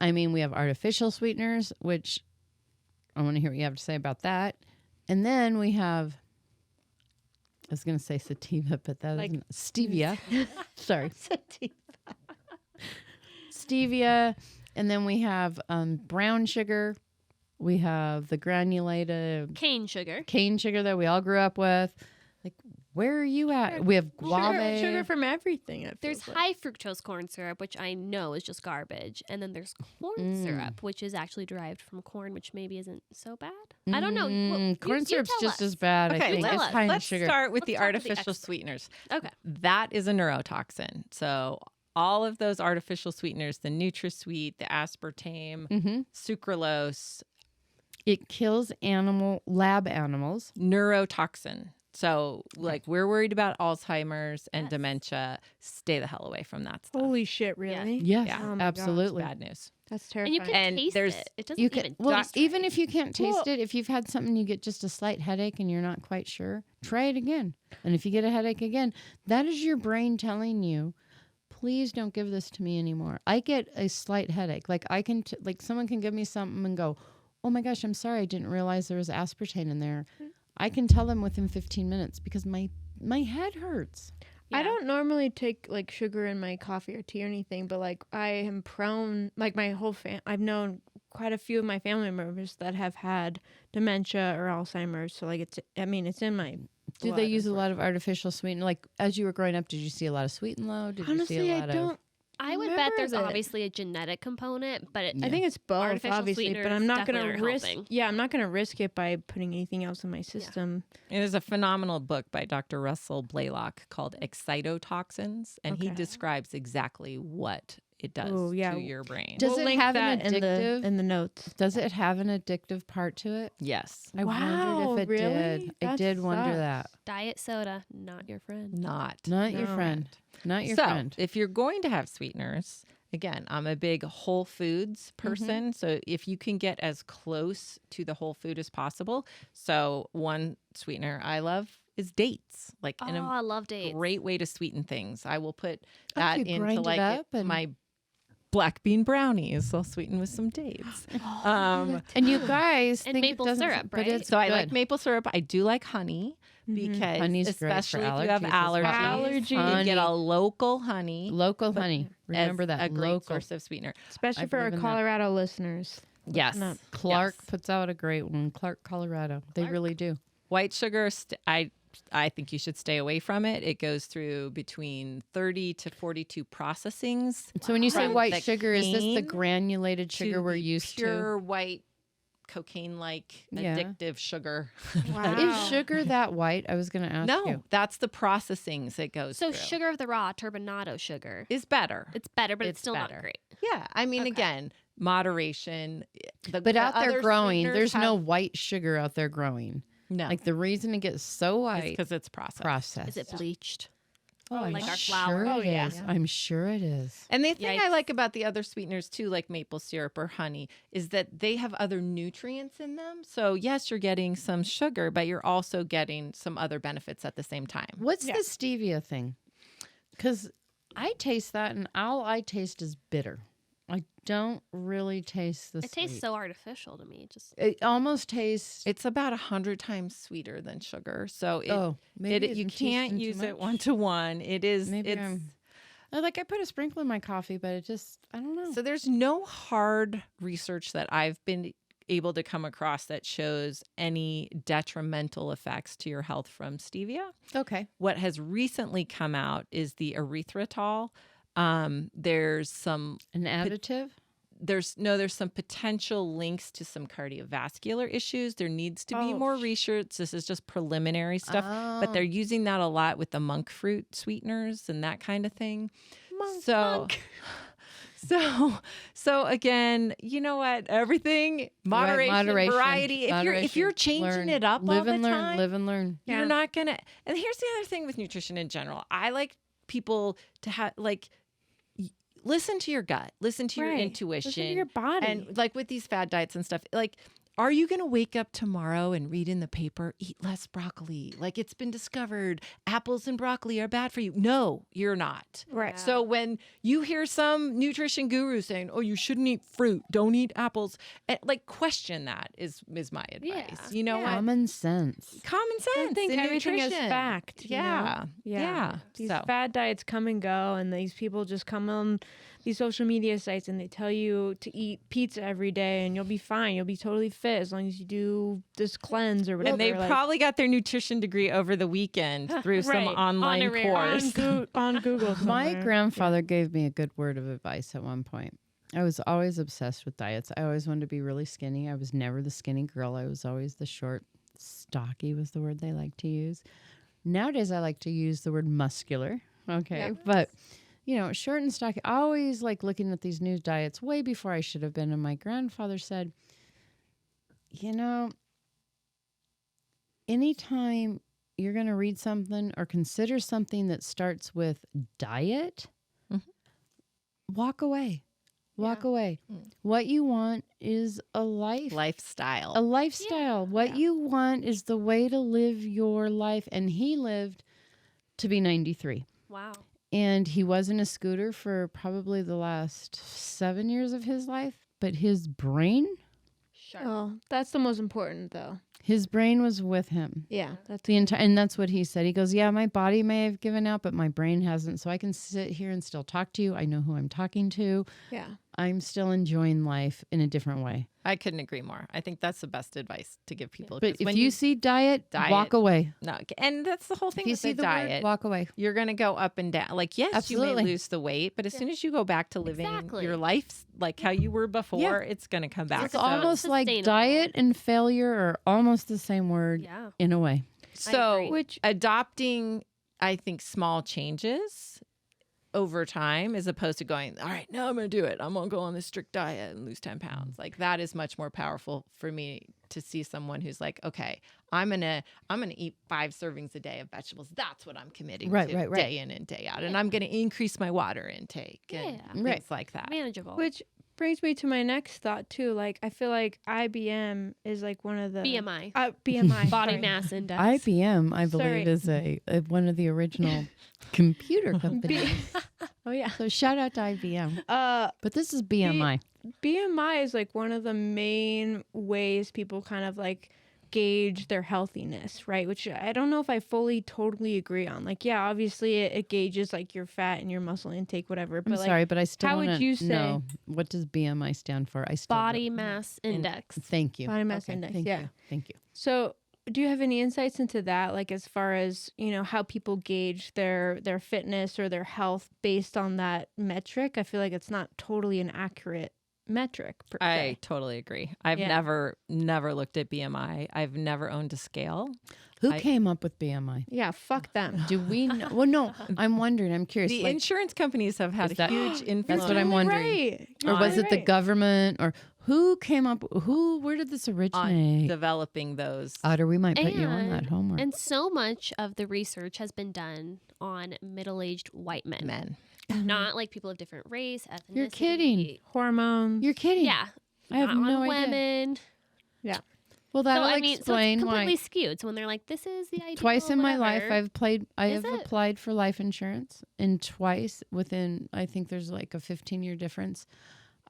I mean, we have artificial sweeteners, which I want to hear what you have to say about that. And then we have, I was going to say sativa, but that isn't stevia. Sorry. Stevia. And then we have brown sugar. We have the granulated Cane sugar that we all grew up with. Like, where are you at? We have guava. Sugar from everything. There's high fructose corn syrup, which I know is just garbage. And then there's corn syrup, which is actually derived from corn, which maybe isn't so bad. I don't know. Corn syrup's tell just us. as bad. Okay, I think. It's high in let's sugar. start with the Let's talk with the artificial expert. sweeteners. Okay. That is a neurotoxin. So all of those artificial sweeteners, the NutraSweet, the aspartame, sucralose, It kills lab animals. neurotoxin. So, like, we're worried about Alzheimer's and dementia. Stay the hell away from that stuff. Holy shit, really? Yes, Yeah. Oh my absolutely. Bad news. That's And terrifying. you can And taste there's- it. It doesn't You even can, taste even right. if you can't taste it, if you've had something, you get just a slight headache and you're not quite sure, try it again. And if you get a headache again, that is your brain telling you, please don't give this to me anymore. I get a slight headache. Like someone can give me something and go, oh my gosh, I'm sorry, I didn't realize there was aspartame in there. I can tell them within 15 minutes because my head hurts. I don't normally take like sugar in my coffee or tea or anything, but like I am prone, like my whole I've known quite a few of my family members that have had dementia or Alzheimer's. So like it's in my Do blood they use a or lot of artificial sweetener? Like as you were growing up, did you see a lot of sweet and low? Did Honestly, you see a I lot don't. of... I would bet remember there's that. obviously a genetic component, but I think it's both, artificial obviously, but sweeteners I'm not going definitely to are risk. helping. Yeah, I'm not going to risk it by putting anything else in my system. It is a phenomenal book by Dr. Russell Blaylock called Excitotoxins, and he Okay. describes exactly what it does Oh, yeah. to your brain. Does We'll it link have an that addictive? in the notes? Does it have an addictive part to it? Yes. I wondered if it really? did. I That did wonder sucks. that. diet soda, not your friend. Not. Not your No. friend. Not your so, friend. if you're going to have sweeteners, again, I'm a big whole foods person. So if you can get as close to the whole food as possible. So one sweetener I love is dates. Like Oh, in a I love dates. great way to sweeten things. I will put Oh, that you into grind it like up and- my black bean brownies. I'll sweeten with some dates. And you guys And think maple it doesn't, syrup, but right? it's So I like good. maple syrup. I do like honey because Honey's great for especially if you have allergies as well. allergies, Allergies. you get a local honey. Local honey. Remember as that. a great local. source of sweetener. Especially I've for our lived in that. Colorado listeners. Yes. Not- Clark Yes. puts out a great one. Clark, Colorado. They really do. White sugar, I think you should stay away from it. It goes through between 30 to 42 processings. So when you say From white the sugar, is this the cane granulated sugar to we're the used pure white cocaine-like Yeah. addictive sugar. to? Wow. Is sugar that white? I was going to ask No, you. that's the processings it goes So through. sugar of the raw, turbinado sugar. Is better. It's better, but it's It's still better. not great. Yeah, I mean, Okay. again, moderation. But out there other growing, sweeteners there's no have- white sugar out there growing. no, Like the reason it gets so white, because it's processed. processed. Is it bleached? Oh, I'm like our sure flour? it Oh, yeah. is. I'm sure it is. And the thing I Yikes. like about the other sweeteners too, like maple syrup or honey, is that they have other nutrients in them. So yes, you're getting some sugar, but you're also getting some other benefits at the same time. What's Yeah. the stevia thing? Because I taste that, and all I taste is bitter. I don't really taste the It tastes sweet. so artificial to me. It almost tastes. It's about 100 times sweeter than sugar. So maybe you I'm can't tasting use too it much. 1-to-1. It is. Maybe it's I put a sprinkle in my coffee, but it just, I don't know. So there's no hard research that I've been able to come across that shows any detrimental effects to your health from stevia. Okay. What has recently come out is the erythritol. There's some An additive? there's some potential links to some cardiovascular issues. There needs to be more research. This is just preliminary stuff, but they're using that a lot with the monk fruit sweeteners and that kind of thing. Monk. So again, you know what? Everything moderation, variety. If you're changing it up all the time, live and learn. you're not gonna. And here's the other thing with nutrition in general. I like people to have listen to your gut, listen to your intuition, listen to your body, and like with these fad diets and stuff, like. Are you going to wake up tomorrow and read in the paper, eat less broccoli? Like it's been discovered apples and broccoli are bad for you. No, you're not. Right. Yeah. So when you hear some nutrition guru saying, oh, you shouldn't eat fruit, don't eat apples, question that is my advice. Yeah. You know what? Common sense. Common sense. I think in everything is nutrition. fact. you know? Yeah. These So- fad diets come and go, and these people just come on these social media sites and they tell you to eat pizza every day and you'll be fine. You'll be totally fit as long as you do this cleanse or whatever. And they probably got their nutrition degree over the weekend through some online course. on Google. My somewhere. grandfather gave me a good word of advice at one point. I was always obsessed with diets. I always wanted to be really skinny. I was never the skinny girl. I was always the short, stocky was the word they like to use. Nowadays, I like to use the word muscular. Okay. Yeah. But, short and stocky. I always like looking at these new diets way before I should have been. And my grandfather said, anytime you're going to read something or consider something that starts with diet, walk away. Walk away. What you want is a lifestyle. A lifestyle. What you want is the way to live your life. And he lived to be 93. Wow. And he was in a scooter for probably the last 7 years of his life. But his brain, Sure. Oh, that's the most important, though. his brain was with him. Yeah, that's The entire, and that's what he said. He goes, yeah, my body may have given out, but my brain hasn't. So I can sit here and still talk to you. I know who I'm talking to. yeah. I'm still enjoying life in a different way. I couldn't agree more. I think that's the best advice to give people. But 'cause if when you see diet, walk away. No, and that's the whole thing If you with see the the diet. word, walk away. You're going to go up and down. Like, yes, you Absolutely. may lose the weight, but as soon as you go back to living Exactly. your life like how you were before, it's going to come back. It's So- almost like Sustainable. diet and failure are almost the same word Yeah. in a way. So agree. Which adopting, I think, small changes over time as opposed to going, all right, now I'm going to do it. I'm going to go on this strict diet and lose 10 pounds. Like that is much more powerful for me to see someone who's like, okay, I'm going to eat 5 servings a day of vegetables. That's what I'm committing Right, to right, right. day in and day out. And I'm going to increase my water intake and Yeah. things Right. like that. Manageable. which brings me to my next thought too. Like I feel like IBM is like one of the BMI. BMI Body sorry. mass index. IBM, I believe, Sorry. is one of the original computer companies. Oh yeah. So shout out to IBM. But this is BMI. BMI is like one of the main ways people kind of like gauge their healthiness, right? Which I don't know if I fully totally agree on. Like, yeah, obviously it gauges like your fat and your muscle intake, whatever. But I'm like, sorry, but I still how would wanna you say- know, what does BMI stand for? I still Body don't- mass index. Thank you. Body mass index, Thank yeah. you. Thank you. So do you have any insights into that? Like as far as, how people gauge their fitness or their health based on that metric? I feel like it's not totally an accurate metric per I se. totally agree. I've Yeah. never looked at BMI. I've never owned a scale. Who I- came up with BMI? Yeah, fuck them. Do we know? Well, no, I'm wondering. I'm curious. The like, insurance companies have had Is a that- huge influence. That's what I'm wondering. Right. or was You're it the right. government? Or who came up? Where did this on originate? developing those. Otter, we might put you on And- that homework. And so much of the research has been done on middle-aged white men. Men. Not like people of different race, ethnicity. You're kidding. Hormones. You're kidding. Yeah. I have not on no idea. women. Well, So that'll I mean, so explain it's completely why. skewed. So when they're like, "This is the ideal," Twice in my life, whatever, I Is have it? applied for life insurance, and twice within, I think there's like a 15-year difference.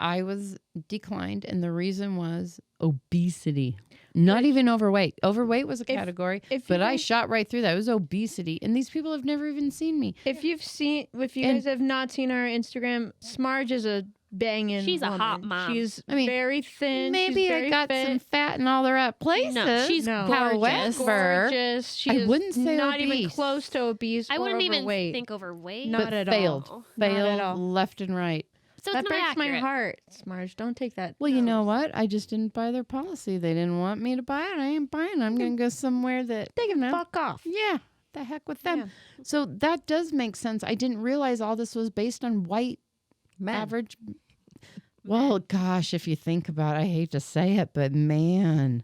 I was declined, and the reason was obesity. Not even overweight. Overweight was a category, but I shot right through that. It was obesity, and these people have never even seen me. If you guys have not seen our Instagram, Smarge is a banging She's woman. a hot mom. She's very thin. Maybe she's very I got fit. some fat in all the right places. No, she's gorgeous. Gorgeous. She I wouldn't say not obese. even close to obese. I or wouldn't even overweight. think overweight. Not at failed. all. Failed Not at all. left and right. So That it's breaks not my accurate. heart, Smarge. Don't take that. Well, you know what? I just didn't buy their policy. They didn't want me to buy it. I ain't buying it. I'm going to go somewhere that They can you know, fuck off. Yeah, the heck with them. Yeah. So that does make sense. I didn't realize all this was based on white Men. average. Well, gosh, if you think about it, I hate to say it, but man,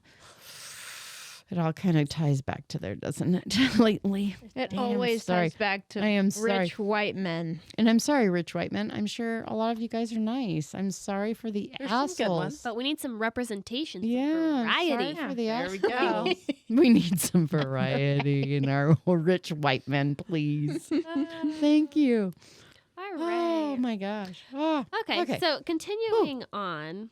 it all kind of ties back to there, doesn't it? Lately. It I am always sorry. ties back to I am sorry. rich white men. And I'm sorry, rich white men. I'm sure a lot of you guys are nice. I'm sorry for the There's some good assholes. ones. But we need some representation, some Yeah, variety. sorry for the There we assholes. go. We need some variety in our rich white men, please. Thank you. All Oh right. my gosh. Oh, Okay, so continuing on,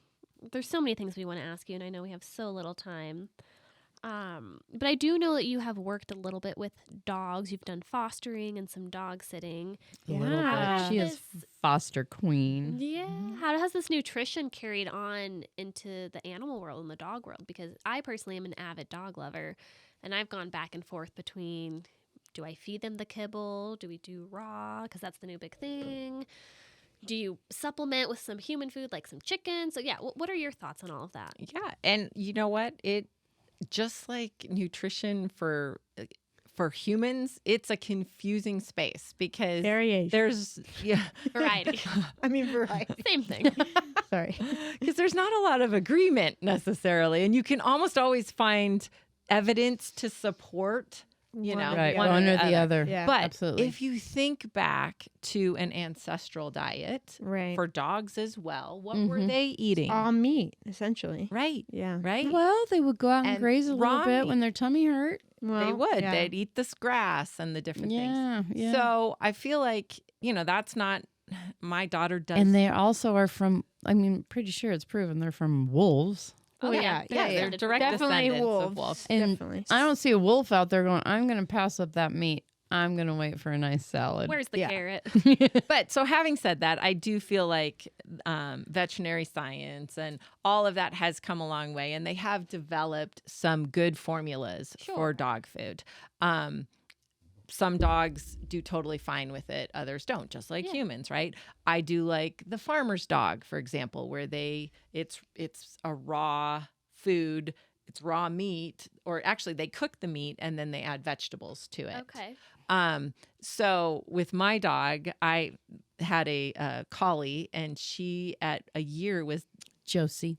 there's so many things we want to ask you, and I know we have so little time. But I do know that you have worked a little bit with dogs. You've done fostering and some dog sitting. yeah. She is This- foster queen. Yeah. How has this nutrition carried on into the animal world and the dog world? Because I personally am an avid dog lover, and I've gone back and forth between, do I feed them the kibble? Do we do raw? Because that's the new big thing. Do you supplement with some human food like some chicken? So yeah, what are your thoughts on all of that? Yeah, and you know what? It just like nutrition for humans, it's a confusing space because Variation. there's Variety. I mean, variety. Same thing. Sorry. because there's not a lot of agreement necessarily, and you can almost always find evidence to support Right, one one or or the the other. Yeah. But absolutely. if you think back to an ancestral diet Right. for dogs as well, what were Mhm. they eating? All meat, essentially. Right, Yeah. right. Well, they would go out and And graze a little raw bit meat. when their tummy hurt. Well, They would. yeah. They'd eat this grass and the different things. Yeah. So I feel like, that's not my daughter does. And they also are from, I mean, pretty sure it's proven they're from wolves. Oh, yeah. yeah, they're descended direct from- Definitely descendants wolves. of wolves. And Definitely. I don't see a wolf out there going, I'm going to pass up that meat. I'm going to wait for a nice salad. Where's the Yeah. carrot? But so having said that, I do feel like veterinary science and all of that has come a long way, and they have developed some good formulas for dog food. Some dogs do totally fine with it. Others don't, just like humans, right? I do like the farmer's dog, for example, where it's a raw food. It's raw meat, or actually they cook the meat and then they add vegetables to it. Okay. So with my dog, I had a collie, and she at a year was Josie.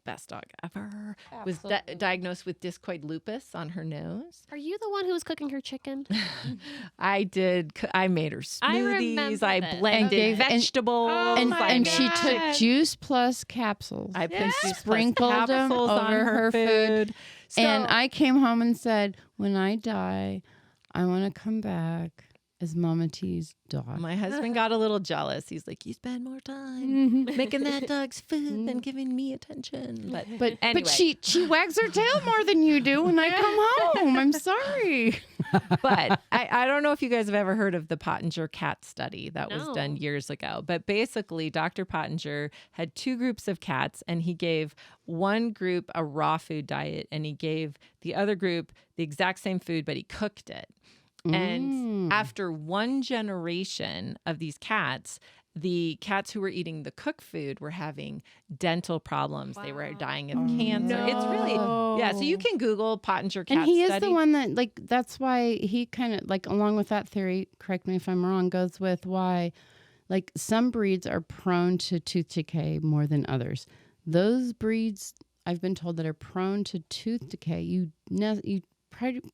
best dog ever. Was diagnosed with discoid lupus on her nose. Are you the one who was cooking her chicken? I did. I made her I smoothies. remember I this. blended And gave- and- vegetables. And, my and she God. took juice plus capsules. I put and juice plus sprinkled them capsules over on her food. So, And I came home and said, when I die, I want to come back as Mama T's dog. my husband got a little jealous. He's like, "You spend more time making that dog's food than giving me attention." But anyway. she wags her tail more than you do when I come home. I'm sorry. But I don't know if you guys have ever heard of the Pottinger cat study that was No. done years ago. But basically, Dr. Pottinger had two groups of cats, and he gave one group a raw food diet, and he gave the other group the exact same food, but he cooked it. And after one generation of these cats, the cats who were eating the cooked food were having dental problems. They were dying of cancer. It's really, so you can Google Pottinger cat And he is study. the one that, like, that's why he kind of, like, along with that theory, correct me if I'm wrong, goes with why, like, some breeds are prone to tooth decay more than others. Those breeds, I've been told, that are prone to tooth decay, you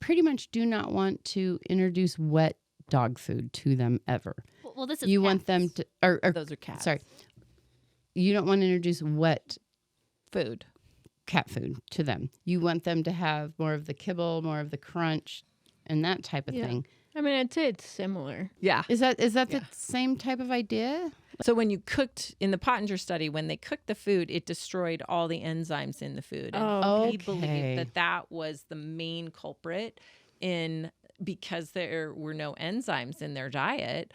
pretty much do not want to introduce wet dog food to them ever. Well, this is You want cats. them to, or Those are cats. sorry, you don't want to introduce wet Food. cat food to them. You want them to have more of the kibble, more of the crunch, and that type of thing. I mean, I'd say it's similar. Yeah. Is that the same type of idea? So when you cooked in the Pottinger study, when they cooked the food, it destroyed all the enzymes in the food. And he believed that was the main culprit because there were no enzymes in their diet.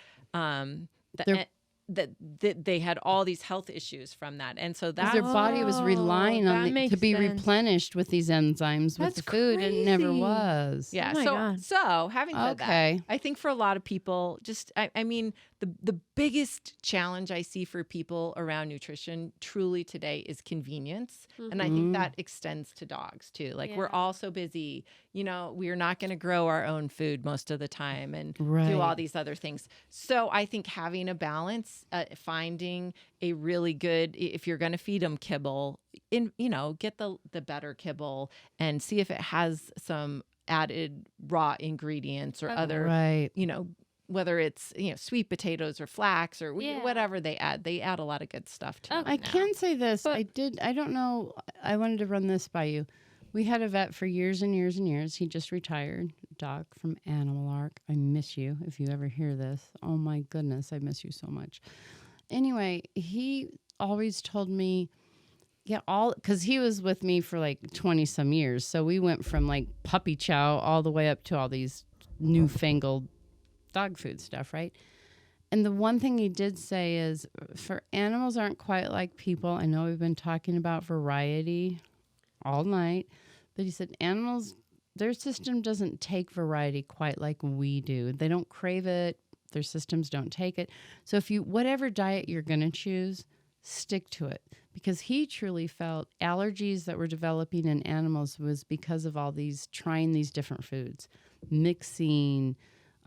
That they had all these health issues from that. And so that their body was relying on to be replenished with these enzymes with the food, and it never was. Yeah. Oh so having said that, I think for a lot of people, I mean, the biggest challenge I see for people around nutrition truly today is convenience. Mm-hmm. And I think that extends to dogs too. Like we're all so busy, we're not going to grow our own food most of the time and do all these other things. So I think having a balance, finding a really good, if you're going to feed them kibble, get the better kibble and see if it has some added raw ingredients or other, whether it's sweet potatoes or flax or whatever they add a lot of good stuff to it. I can say this, I don't know, I wanted to run this by you. We had a vet for years and years and years. He just retired, Doc from Animal Ark. I miss you if you ever hear this. Oh my goodness, I miss you so much. Anyway, he always told me, because he was with me for like 20 some years. So we went from like puppy chow all the way up to all these newfangled dog food stuff, right? And the one thing he did say is for animals aren't quite like people. I know we've been talking about variety all night, but he said animals, their system doesn't take variety quite like we do. They don't crave it. Their systems don't take it. So whatever diet you're going to choose, stick to it. Because he truly felt allergies that were developing in animals was because of trying these different foods, mixing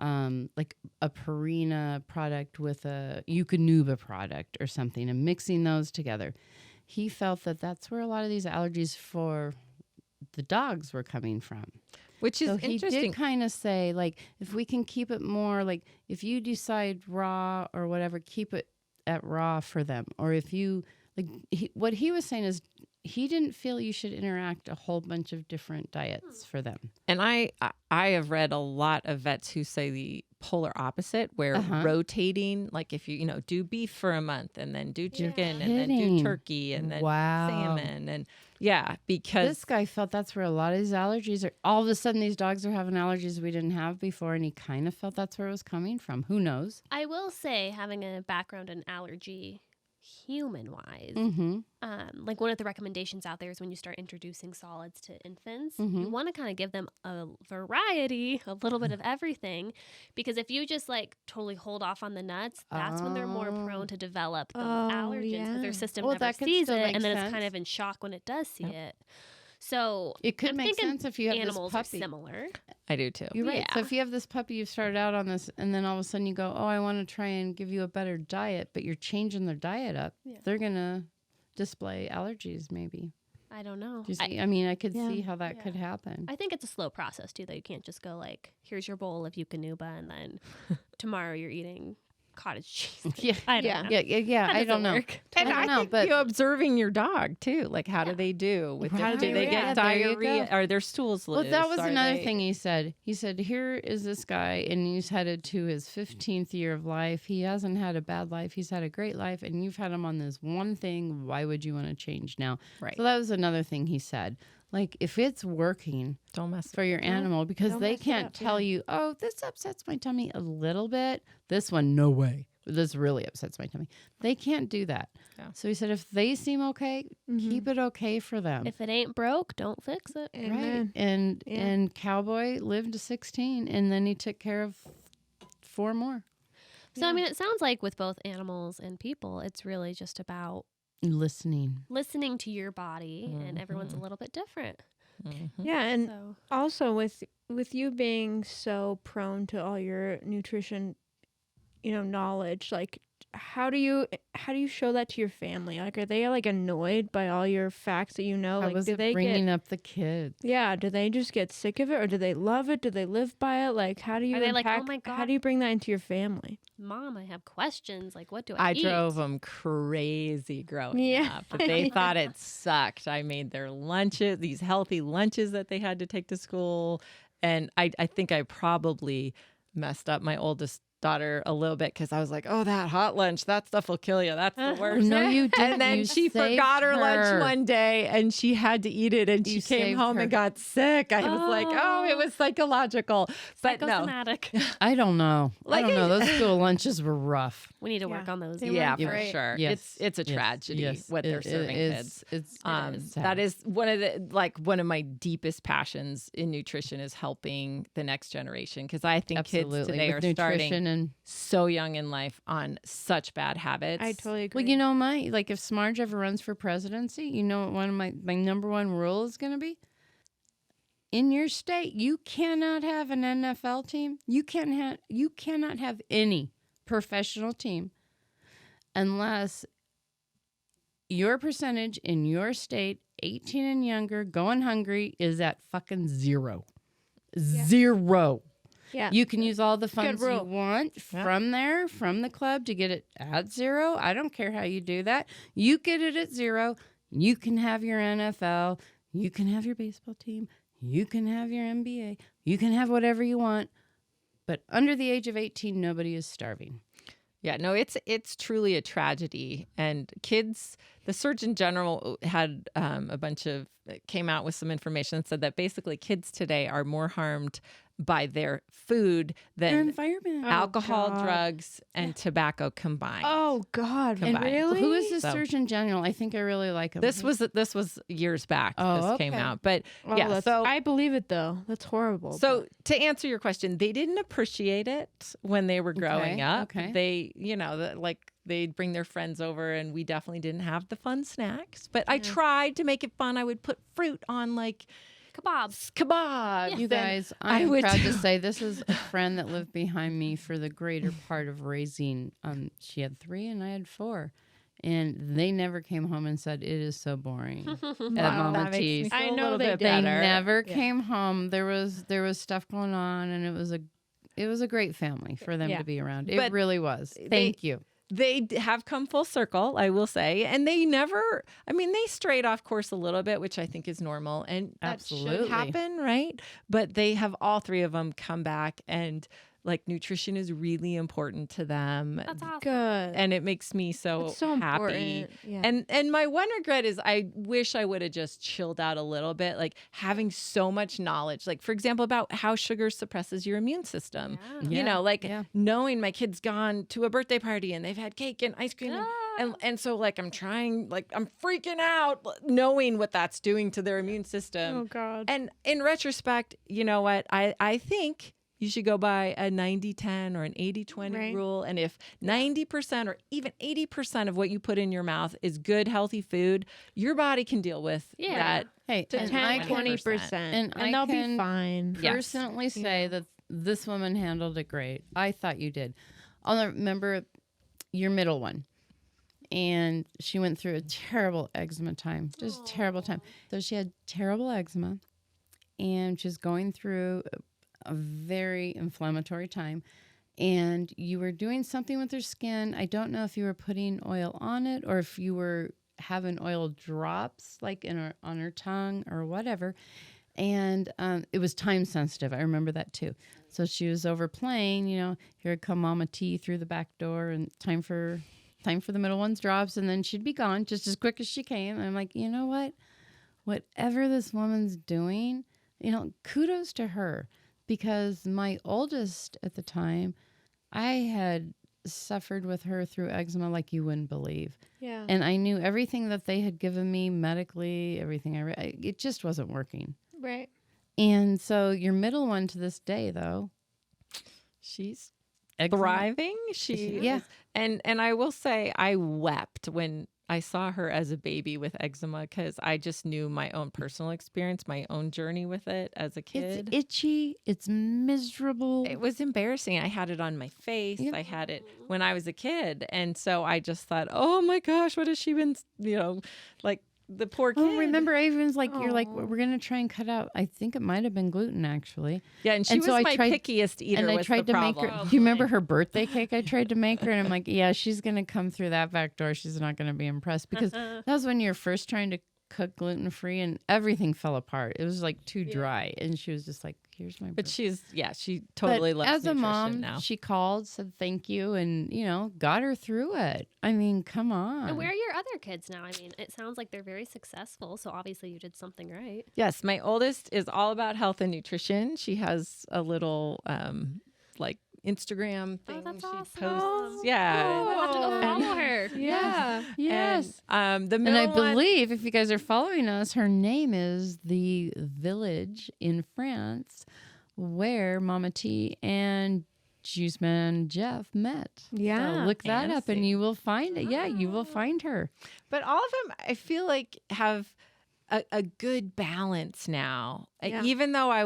like a Purina product with a Eukanuba product or something and mixing those together. He felt that that's where a lot of these allergies for the dogs were coming from. Which is interesting. He did kind of say, like, if we can keep it more, like, if you decide raw or whatever, keep it at raw for them. Or if you, what he was saying is he didn't feel you should interact a whole bunch of different diets for them. And I have read a lot of vets who say the polar opposite, where rotating, like if you do beef for a month and then do chicken and then do turkey and then salmon and because this guy felt that's where a lot of these allergies are. All of a sudden, these dogs are having allergies we didn't have before, and he kind of felt that's where it was coming from. Who knows? I will say, having a background in allergy, human-wise, like one of the recommendations out there is when you start introducing solids to infants, you want to kind of give them a variety, a little bit of everything, because if you just like totally hold off on the nuts, that's when they're more prone to develop the allergens because their system never sees it, and then it's kind of in shock when it does see it. So it could make sense if you have animals this puppy. Are similar. I do too. You're right. So if you have this puppy, you've started out on this, and then all of a sudden you go, oh, I want to try and give you a better diet, but you're changing their diet up. Yeah. They're going to display allergies maybe. I don't know. I could see how that could happen. I think it's a slow process too, though. You can't just go like, here's your bowl of Eukanuba, and then tomorrow you're eating cottage cheese. I don't know. I don't know. And I think you observing your dog too. Like, how do they do? Do they get diarrhea? Are their stools loose? Well, that was another thing he said. He said, here is this guy, and he's headed to his 15th year of life. He hasn't had a bad life. He's had a great life, and you've had him on this one thing. Why would you want to change now? Right. So that was another thing he said. Like, if it's working, don't mess for your animal, because they can't tell you, oh, this upsets my tummy a little bit. This one, no way. This really upsets my tummy. They can't do that. Yeah. So he said, if they seem okay, keep it okay for them. If it ain't broke, don't fix it. Right. And Cowboy lived to 16, and then he took care of 4 more. So, I mean, it sounds like with both animals and people, it's really just about listening to your body, and everyone's a little bit different. Yeah, and also with you being so prone to all your nutrition, knowledge, like how do you show that to your family? Like, are they like annoyed by all your facts that you know? Like, do they bringing up the kids? Yeah, do they just get sick of it, or do they love it? Do they live by it? Like, how do you like, oh my God, how do you bring that into your family? Mom, I have questions. Like, what do I eat? I drove them crazy growing up, but they thought it sucked. I made their lunches, these healthy lunches that they had to take to school, and I think I probably messed up my oldest daughter a little bit because I was like, oh, that hot lunch, that stuff will kill you. That's the worst. No, you didn't. And then You she saved forgot her lunch her. one day and she had to eat it and You she came saved home her. and got sick. I was like, oh, it was psychological. But no. Psychosomatic. I don't know. Like I don't know. Those school lunches were rough. We need to work on those. They Yeah, were for great. sure. Yes. It's a tragedy what they're serving kids. It's sad. That is one of my deepest passions in nutrition is helping the next generation because I think kids Absolutely. today With are nutrition starting and so young in life on such bad habits. I totally agree. well, you know, if Smarge ever runs for presidency, you know what one of my number one rule is going to be? In your state, you cannot have an NFL team. You cannot have any professional team unless your percentage in your state, 18 and younger, going hungry, is at fucking zero. Zero. Yeah. You can use all the funds you rule. want from the club to get it at zero. I don't care how you do that. You get it at zero. You can have your NFL. You can have your baseball team. You can have your NBA. You can have whatever you want. But under the age of 18, nobody is starving. Yeah, no, it's truly a tragedy. And kids, the Surgeon General had came out with some information that said that basically kids today are more harmed by their food than environment. alcohol, God. drugs, and tobacco combined. Oh God, Combined. really? Who is the So- Surgeon General? I think I really like him. This was years back. Oh, this came okay. out, but Oh, yeah. So I believe it though. That's horrible. So to answer your question, they didn't appreciate it when they were growing up. okay. They, they'd bring their friends over and we definitely didn't have the fun snacks. But I tried to make it fun. I would put fruit on Kebabs. kebabs. You Then guys, I am would proud to say this is a friend that lived behind me for the greater part of raising. She had 3 and I had 4. And they never came home and said, it is so boring at Mama that makes me T's. feel I a know little they bit did. They better. never came home. There was stuff going on and it was a great family for them Yeah. to be around. It But really was. Thank you. They have come full circle, I will say, and they never. I mean, they strayed off course a little bit, which I think is normal, and that should Absolutely. happen, right? But they have all 3 of them come back, and nutrition is really important to them. That's awesome. good. And it makes me so, It's so happy. important. Yeah. And my one regret is I wish I would have just chilled out a little bit, having so much knowledge, for example, about how sugar suppresses your immune system. Yeah. Knowing my kid's gone to a birthday party and they've had cake and ice cream. And so I'm trying, I'm freaking out knowing what that's doing to their immune system. Oh God. And in retrospect, you know what? I think you should go by a 90-10 or an 80-20 Right. rule. And if 90% or even 80% of what you put in your mouth is good, healthy food, your body can deal with Yeah. that. Hey, to and 10, I can 20%. and I they'll can be fine. Yes. personally say that this woman handled it great. I thought you did. I'll remember your middle one. And she went through a terrible eczema time, just terrible time. So she had terrible eczema and she was going through a very inflammatory time. And you were doing something with her skin. I don't know if you were putting oil on it or if you were having oil drops on her tongue or whatever. And it was time sensitive. I remember that too. So she was over playing, here would come Mama T through the back door and time for the middle one's drops. And then she'd be gone just as quick as she came. And I'm like, you know what? Whatever this woman's doing, kudos to her. Because my oldest at the time, I had suffered with her through eczema like you wouldn't believe. Yeah. And I knew everything that they had given me medically, everything I read, it just wasn't working. Right. And so your middle one to this day, though, She's eczema. thriving. Yeah. And I will say I wept when I saw her as a baby with eczema because I just knew my own personal experience, my own journey with it as a kid. It's itchy. It's miserable. It was embarrassing. I had it on my face. Yep. I had it when I was a kid. And so I just thought, oh my gosh, what has she been, the poor kid. Oh, remember, I even was like, you're like, Aw. we're going to try and cut out. I think it might have been gluten, actually. Yeah, and she and was so I my tried- pickiest eater. And I was tried the to make problem. her. Do you remember her birthday cake I tried to make her? And I'm like, yeah, she's going to come through that back door. She's not going to be impressed. Because that was when you're first trying to cook gluten-free and everything fell apart. It was too dry. And she was just like, here's my But birthday. she totally loves as a nutrition mom, now. she called, said thank you, and, got her through it. I mean, come on. And where are your other kids now? I mean, it sounds like they're very successful, so obviously you did something right. Yes, my oldest is all about health and nutrition. She has a little like Instagram thing. Oh, that's she awesome. posts. Yeah. I'll have to go follow her. Yeah. Yes. And, the And middle I one, believe, if you guys are following us, her name is the village in France where Mama T and Juice Man Jeff met. Yeah. So look that up and Fancy. you will find it. Yeah, you will find her. but all of them, I feel like have a good balance now. Yeah. Even though I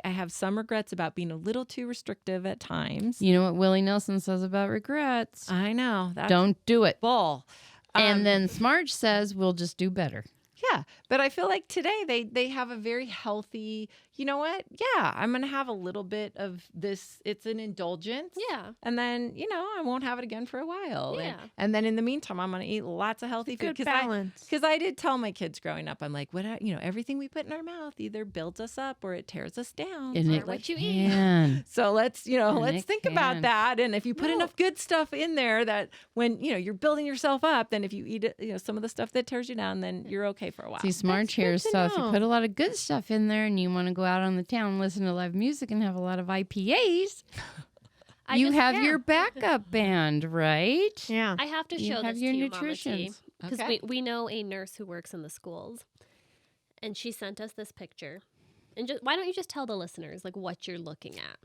have some regrets about being a little too restrictive at times. You know what Willie Nelson says about regrets? I know. That's Don't do it. bull. And then Smarge says we'll just do better. Yeah, but I feel like today they have a very healthy, you know what? Yeah, I'm going to have a little bit of this. It's an indulgence. Yeah. And then, I won't have it again for a while. Yeah. And then in the meantime, I'm going to eat lots of healthy food. Good balance. Because I did tell my kids growing up, I'm like, everything we put in our mouth either builds us up or it tears us down. And So it what you can. so let's it think about can. that. And if you put No. enough good stuff in there that when, you're building yourself up, then if you eat it, some of the stuff that tears you down, then you're okay for a while. See, Smarge here. good to So if you know. put a lot of good stuff in there and you want to go out on the town, listen to live music and have a lot of IPAs, you have your backup band, right? Yeah. I have to You show have this your to you, Mama T, nutritions. because Okay. we know a nurse who works in the schools, and she sent us this picture. And why don't you just tell the listeners like what you're looking at?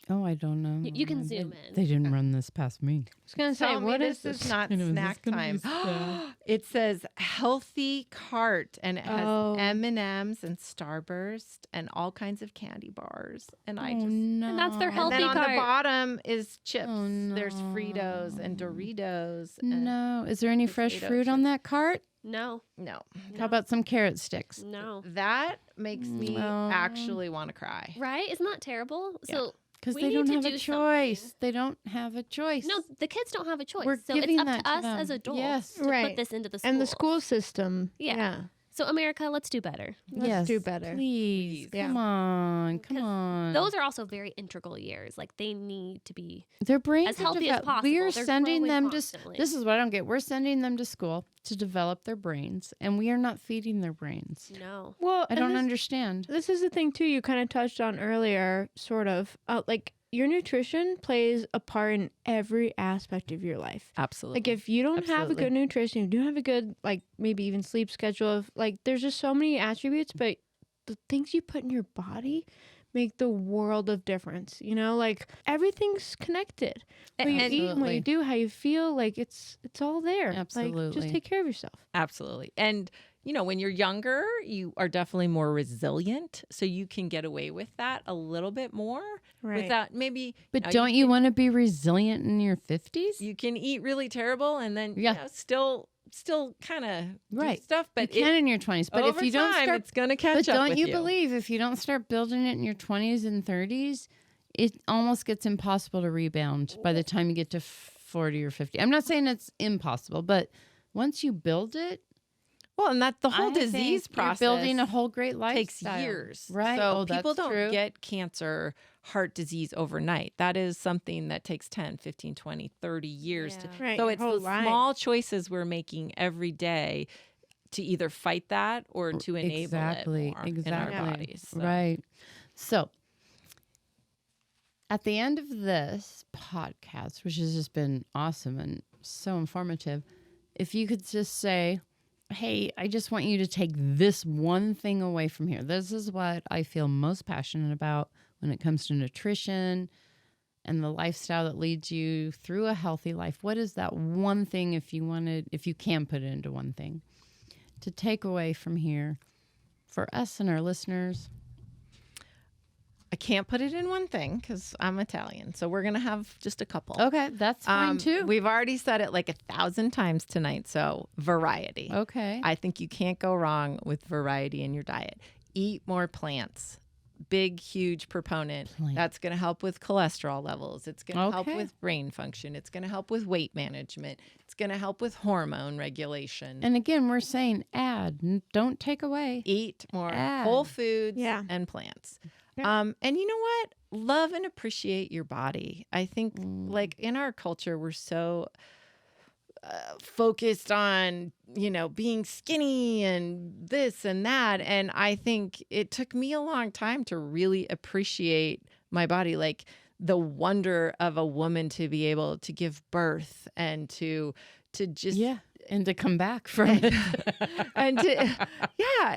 Oh, I don't know. You can zoom in. They didn't run this past me. I was going to say, Tell me what this is is not I know, is this snack gonna time. be sad? It says healthy cart and it has Oh. M&Ms and Starburst and all kinds of candy bars. And I Oh, just no. And that's their and healthy then on the cart. bottom is chips. Oh, There's Fritos and no. Doritos. And No. Is there any fresh potato fruit on that cart? No, no. How about some carrot sticks? no, That makes me No. actually want to cry. right? Isn't that terrible? So Because we they need don't to have a do choice. something. They don't have a choice. no, the kids don't have a choice. We're so it's giving up that to to us as them. adults Yes. to Right. put this into the schools. and the school system. Yeah. Yeah. So America, let's do better. Let's Yes, do better. Please. Yeah. Come on. Come 'Cause on. Those are also very integral years. Like they need to be Their brains as are healthy as developed. We are possible. They're sending growing them to. constantly. This is what I don't get. We're sending them to school to develop their brains, and we are not feeding their brains. no. Well, I and don't this, understand. This is the thing too. You kind of touched on earlier, sort of. Like your nutrition plays a part in every aspect of your life. Absolutely. Like if you don't have a Absolutely. good nutrition, you don't have a good like maybe even sleep schedule. Of like there's just so many attributes, but the things you put in your body make the world of difference. Like everything's connected. What you eat and what Absolutely. you do, how you feel, like it's all there. Like Absolutely. just take care of yourself. Absolutely. And, when you're younger, you are definitely more resilient. So you can get away with that a little bit more without maybe. But don't you want to be resilient in your 50s? You can eat really terrible and then Yeah. still kind of Right. stuff. But you can in your 20s. But over if you don't time, start, it's going to catch but up don't with you believe if you don't start building it in your 20s and 30s, it almost gets impossible to rebound by the time you get to 40 or 50. I'm not saying it's impossible, but once you build it, Well, and that the whole I disease think process you're building a whole great takes lifestyle. years. Right. So Oh, people that's don't true. get cancer, heart disease overnight. That is something that takes 10, 15, 20, 30 years to. Right. So your it's whole the life. small choices we're making every day to either fight that or to enable Exactly. it more Exactly. in our bodies. So. Right. So at the end of this podcast, which has just been awesome and so informative, if you could just say, hey, I just want you to take this one thing away from here. This is what I feel most passionate about when it comes to nutrition and the lifestyle that leads you through a healthy life. What is that one thing, if you can put it into one thing, to take away from here for us and our listeners? I can't put it in one thing because I'm Italian. So we're going to have just a couple. Okay, that's fine too. We've already said it like 1,000 times tonight. So variety. Okay. I think you can't go wrong with variety in your diet. Eat more plants. Big, huge proponent. Plants. That's going to help with cholesterol levels. It's going to help Okay. with brain function. It's going to help with weight management. It's going to help with hormone regulation. And again, we're saying add, don't take away. Eat more Add. whole foods Yeah. and plants. And you know what? Love and appreciate your body. I think like in our culture, we're so focused on, being skinny and this and that. And I think it took me a long time to really appreciate my body, like the wonder of a woman to be able to give birth and to just and to come back from it and to,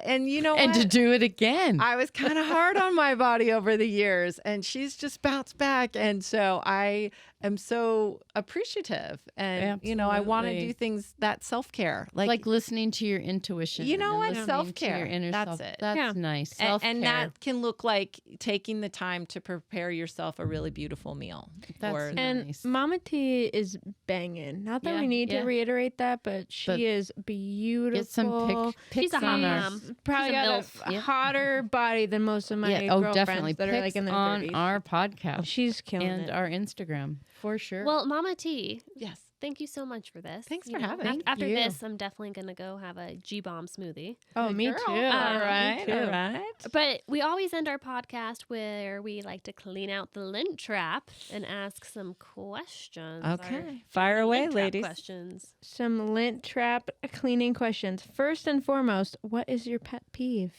and you know and what? to do it again. I was kind of hard on my body over the years, and she's just bounced back. And so I am so appreciative. And, I want to do things that self-care. Like listening to your intuition. You know and what? listening to Self-care. your inner That's self. it. That's nice. Self-care. And that can look like taking the time to prepare yourself a really beautiful meal. That's And nice. Mama T is banging. Not that we need to reiterate that, but she is beautiful. Get some pics She's a hot on our mom. Probably She's a got MILF. a hotter body than most of my girlfriends definitely. that Pics are like in their on 30s. our podcast. She's killing and it. our Instagram for sure. Well, Mama T, Yes. thank you so much for this. Thanks for having me. After you. this, I'm definitely going to go have a G-Bomb smoothie. Oh, me Girl. too. All right. Me too. All right. But we always end our podcast where we like to clean out the lint trap and ask some questions. Okay. Fire away, Lint trap ladies. questions. Some lint trap cleaning questions. First and foremost, what is your pet peeve?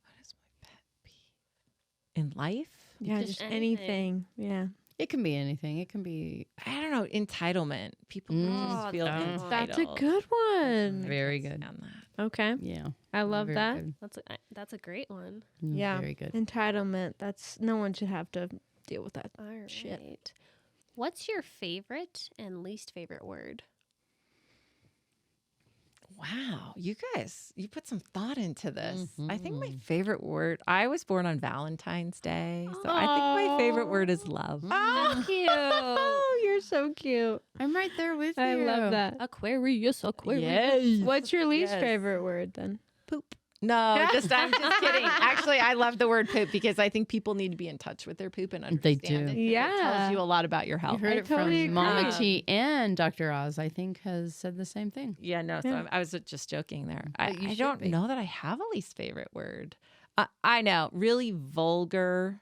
What is my pet peeve? In life? Yeah, Just just anything. anything. Yeah. it can be anything. It can be I don't know, entitlement. People just feel that's entitled. That's a good one. very good. On that. Okay. Yeah. I love Very that. good. That's a great one. Yeah. Very good. Entitlement. That's no one should have to deal with that. All right. Shit. What's your favorite and least favorite word? Wow, you guys, you put some thought into this. I think my Mhm. favorite word, I was born on Valentine's Day. So I think my favorite word is love. Oh, Cute. Oh, you're so cute. I'm right there with I you. love that. Aquarius. Yes. What's your least Yes. favorite word then? Poop. No, I'm just kidding. Actually, I love the word poop because I think people need to be in touch with their poop and They understand do. it. Yeah. It tells you a lot about your You health. heard I it totally from Mama agree. T and Dr. Oz, I think, has said the same thing. Yeah, no, so Yeah. I was just joking there. But you I should don't be. know that I have a least favorite word. I know, really vulgar.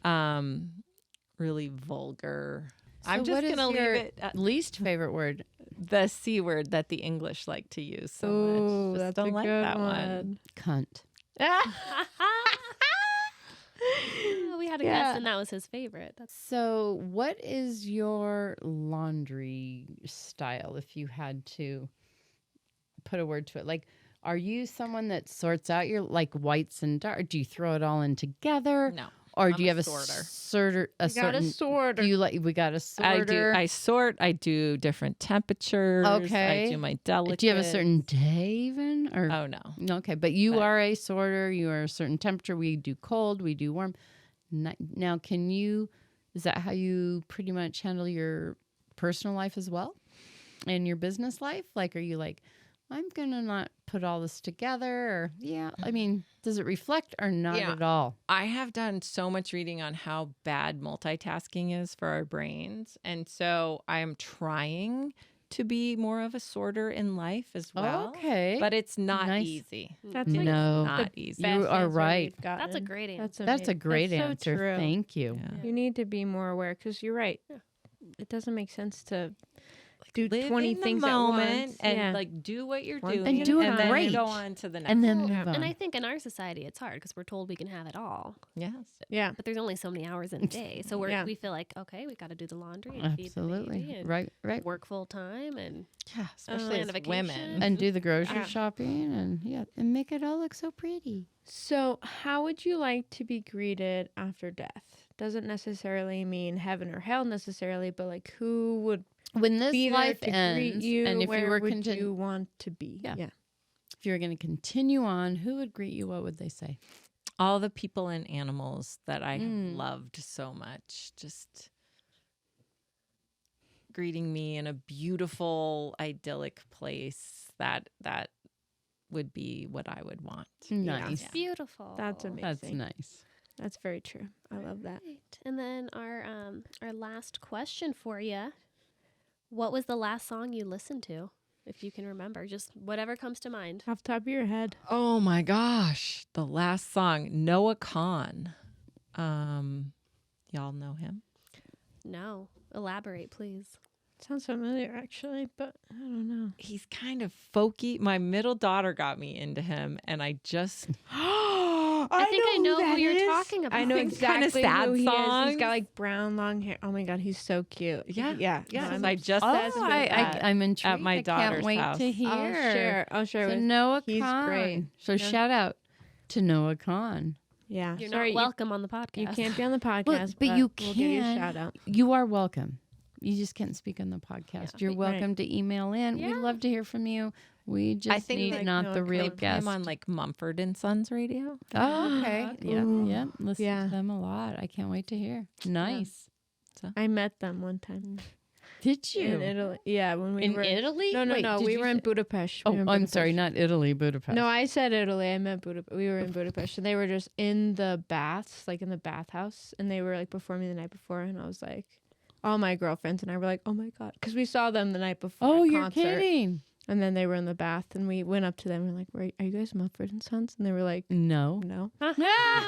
Really vulgar. I'm So what just is going to leave your it at least favorite word? the C word that the English like to use so much. Oh, Just that's don't a like good that one. Cunt. We had a Yeah. guest, and that was his favorite. That's So, what is your laundry style if you had to put a word to it? Like, are you someone that sorts out your like whites and dark? Do you throw it all in together? No. Or I'm do you a have sorter. a You got a certain sorter. do you like we got a sorter? I sort. I do different temperatures. Okay. I do my delicate. Do you have a certain day even? Or Oh, no. okay, but you But- are a sorter. You are a certain temperature. We do cold. We do warm. Now, is that how you pretty much handle your personal life as well? And your business life? Like, are you like, I'm going to not put all this together? Or, I mean, does it reflect or not Yeah. at all? I have done so much reading on how bad multitasking is for our brains. And so I am trying to be more of a sorter in life as well. Okay. But it's not Nice. easy. That's No. like Not easy. You best are answer right. we've gotten. a great answer. That's a amazing. great That's so answer. true. Thank you. Yeah. You need to be more aware because you're right. Yeah. It doesn't make sense to do Live 20 in the things moment at once. and Yeah. like do what you're One doing thing And do it then great. go on to the next And then one. move on. And I think in our society, it's hard because we're told we can have it all, Yes. Yeah. but there's only so many hours in a day. So Yeah. we feel like, okay, we got to do the laundry and feed the Absolutely. baby and Right. work full time and Yeah, especially plan as a vacation. women. And do the grocery Yeah. shopping and make it all look so pretty. So, how would you like to be greeted after death? Doesn't necessarily mean heaven or hell necessarily, but like who would When this be there life to ends, greet you? and if Where you were would you want to be? Yeah. if you were going to continue on, who would greet you? What would they say? All the people and animals that I have Mm. loved so much, just greeting me in a beautiful, idyllic place. That would be what I would want. Nice. it's beautiful. That's amazing. That's nice. That's very true. I love that. Right. And then our last question for you: what was the last song you listened to? if you can remember. Just whatever comes to mind. Off the top of your head. Oh my gosh. The last song, Noah Kahan. Y'all know him? No. Elaborate, please. Sounds familiar, actually, but I don't know. He's kind of folky. My middle daughter got me into him, and I just... I think I know who you're talking about. I know exactly sad who he is. songs. He's got like brown, long hair. Oh my God, he's so cute. Yeah. No, I just I'm intrigued. at my I daughter's can't wait house. to hear. I'll share So with Noah he's Kahan. great. So shout out to Noah Kahan. Yeah. You're Sorry, not welcome on the podcast. You can't be on the podcast, Well, but you we'll give you a can. shout out. You are welcome. You just can't speak on the podcast. Yeah. You're welcome to email in. Yeah. We'd love to hear from you. We just I think need like not Noah the real They play guest. him on like Mumford and Sons radio. Oh, okay. Yeah, Ooh. yeah. Listen Yeah. to them a lot. I can't wait to hear. Nice. I met them one time Did you? in Italy. Yeah, when we In were Italy? No, Wait, no. did We you were in say- Budapest. Oh, We were in I'm sorry, Budapest. not Italy, Budapest. No, I said Italy. I meant Budapest. We were in Budapest, and they were just in the baths, like in the bathhouse, and they were like performing the night before, and I was like, all my girlfriends and I were like, oh my God, because we saw them the night before. Oh, at you're concert, kidding. And then they were in the bath, and we went up to them and we're like, are you guys Mumford and Sons? And they were like, No. no.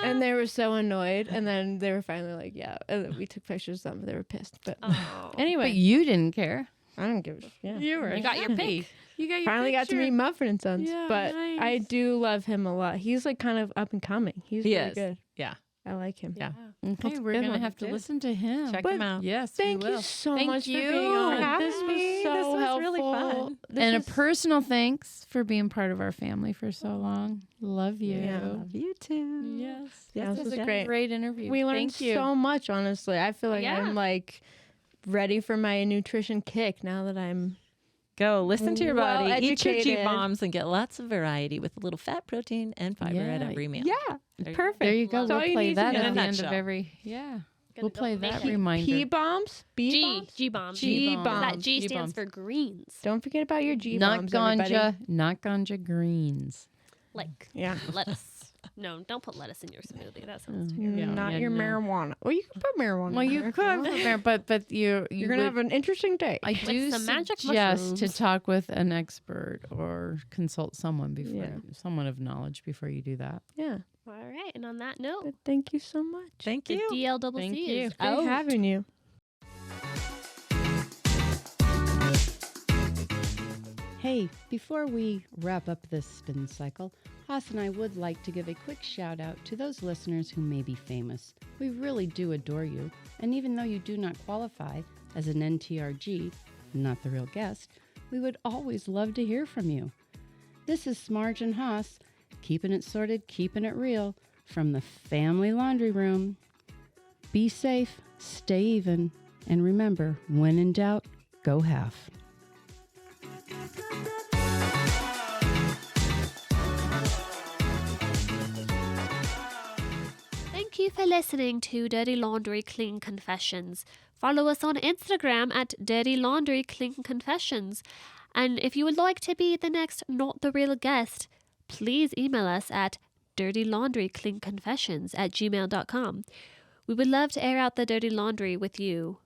And they were so annoyed, and then they were finally like, yeah. And then we took pictures of them, but they were pissed. But Oh. anyway, But you didn't care. I don't give a shit. Yeah. You got your pick. You got your Finally got to picture. meet Mumford and Sons, Yeah, but nice. I do love him a lot. He's like kind of up and coming. He's He really is. good. Yeah. I like him. Yeah. Okay, That's a we're good going to one. have to Good. listen to him. Check But him out. Yes, Thank we you will. so Thank much you for being on. having This me. was so This was helpful. really fun. This And a was- personal thanks for being part of our family for so long. Love you. Yeah. Love you too. Yes. Yeah, This this was was a great. great interview. We learned Thank you. so much, honestly. I feel like Yeah. I'm like ready for my nutrition kick now that I'm Go listen to your Well body. Eat your educated. G-bombs and get lots of variety with a little fat, protein, and fiber at Yeah. every meal. yeah, There you perfect. There you go. Love We'll it. All you play need to that know. at In a the end of nutshell. every. Yeah. Gonna We'll go play make that it. reminder. P bombs, B G. bombs. G bombs. G bombs. bombs. That G G stands bombs. for greens. Don't forget about your G Not bombs, ganja. everybody. Not ganja greens. Like Yeah. lettuce. No, don't put lettuce in your smoothie. That sounds Not yeah, your no. marijuana. Well, you can put marijuana. Well, in you there if could, want. but you're Gonna have an interesting day. I do some magic suggest to mushrooms. talk with an expert or consult someone before Yeah. someone of knowledge before you do that. Yeah. All right. And on that note, But thank you so much. Thank the you. DLCC Thank you. is Great out. having you. Hey, before we wrap up this spin cycle, Haas and I would like to give a quick shout out to those listeners who may be famous. We really do adore you, and even though you do not qualify as an NTRG, not the real guest, we would always love to hear from you. This is Smarge and Haas, keeping it sorted, keeping it real, from the family laundry room. Be safe, stay even, and remember, when in doubt, go half. Thank you for listening to Dirty Laundry Clean Confessions. Follow us on Instagram at Dirty Laundry Clean Confessions. And if you would like to be the next Not the Real Guest, please email us at dirtylaundrycleanconfessions@gmail.com. We would love to air out the dirty laundry with you.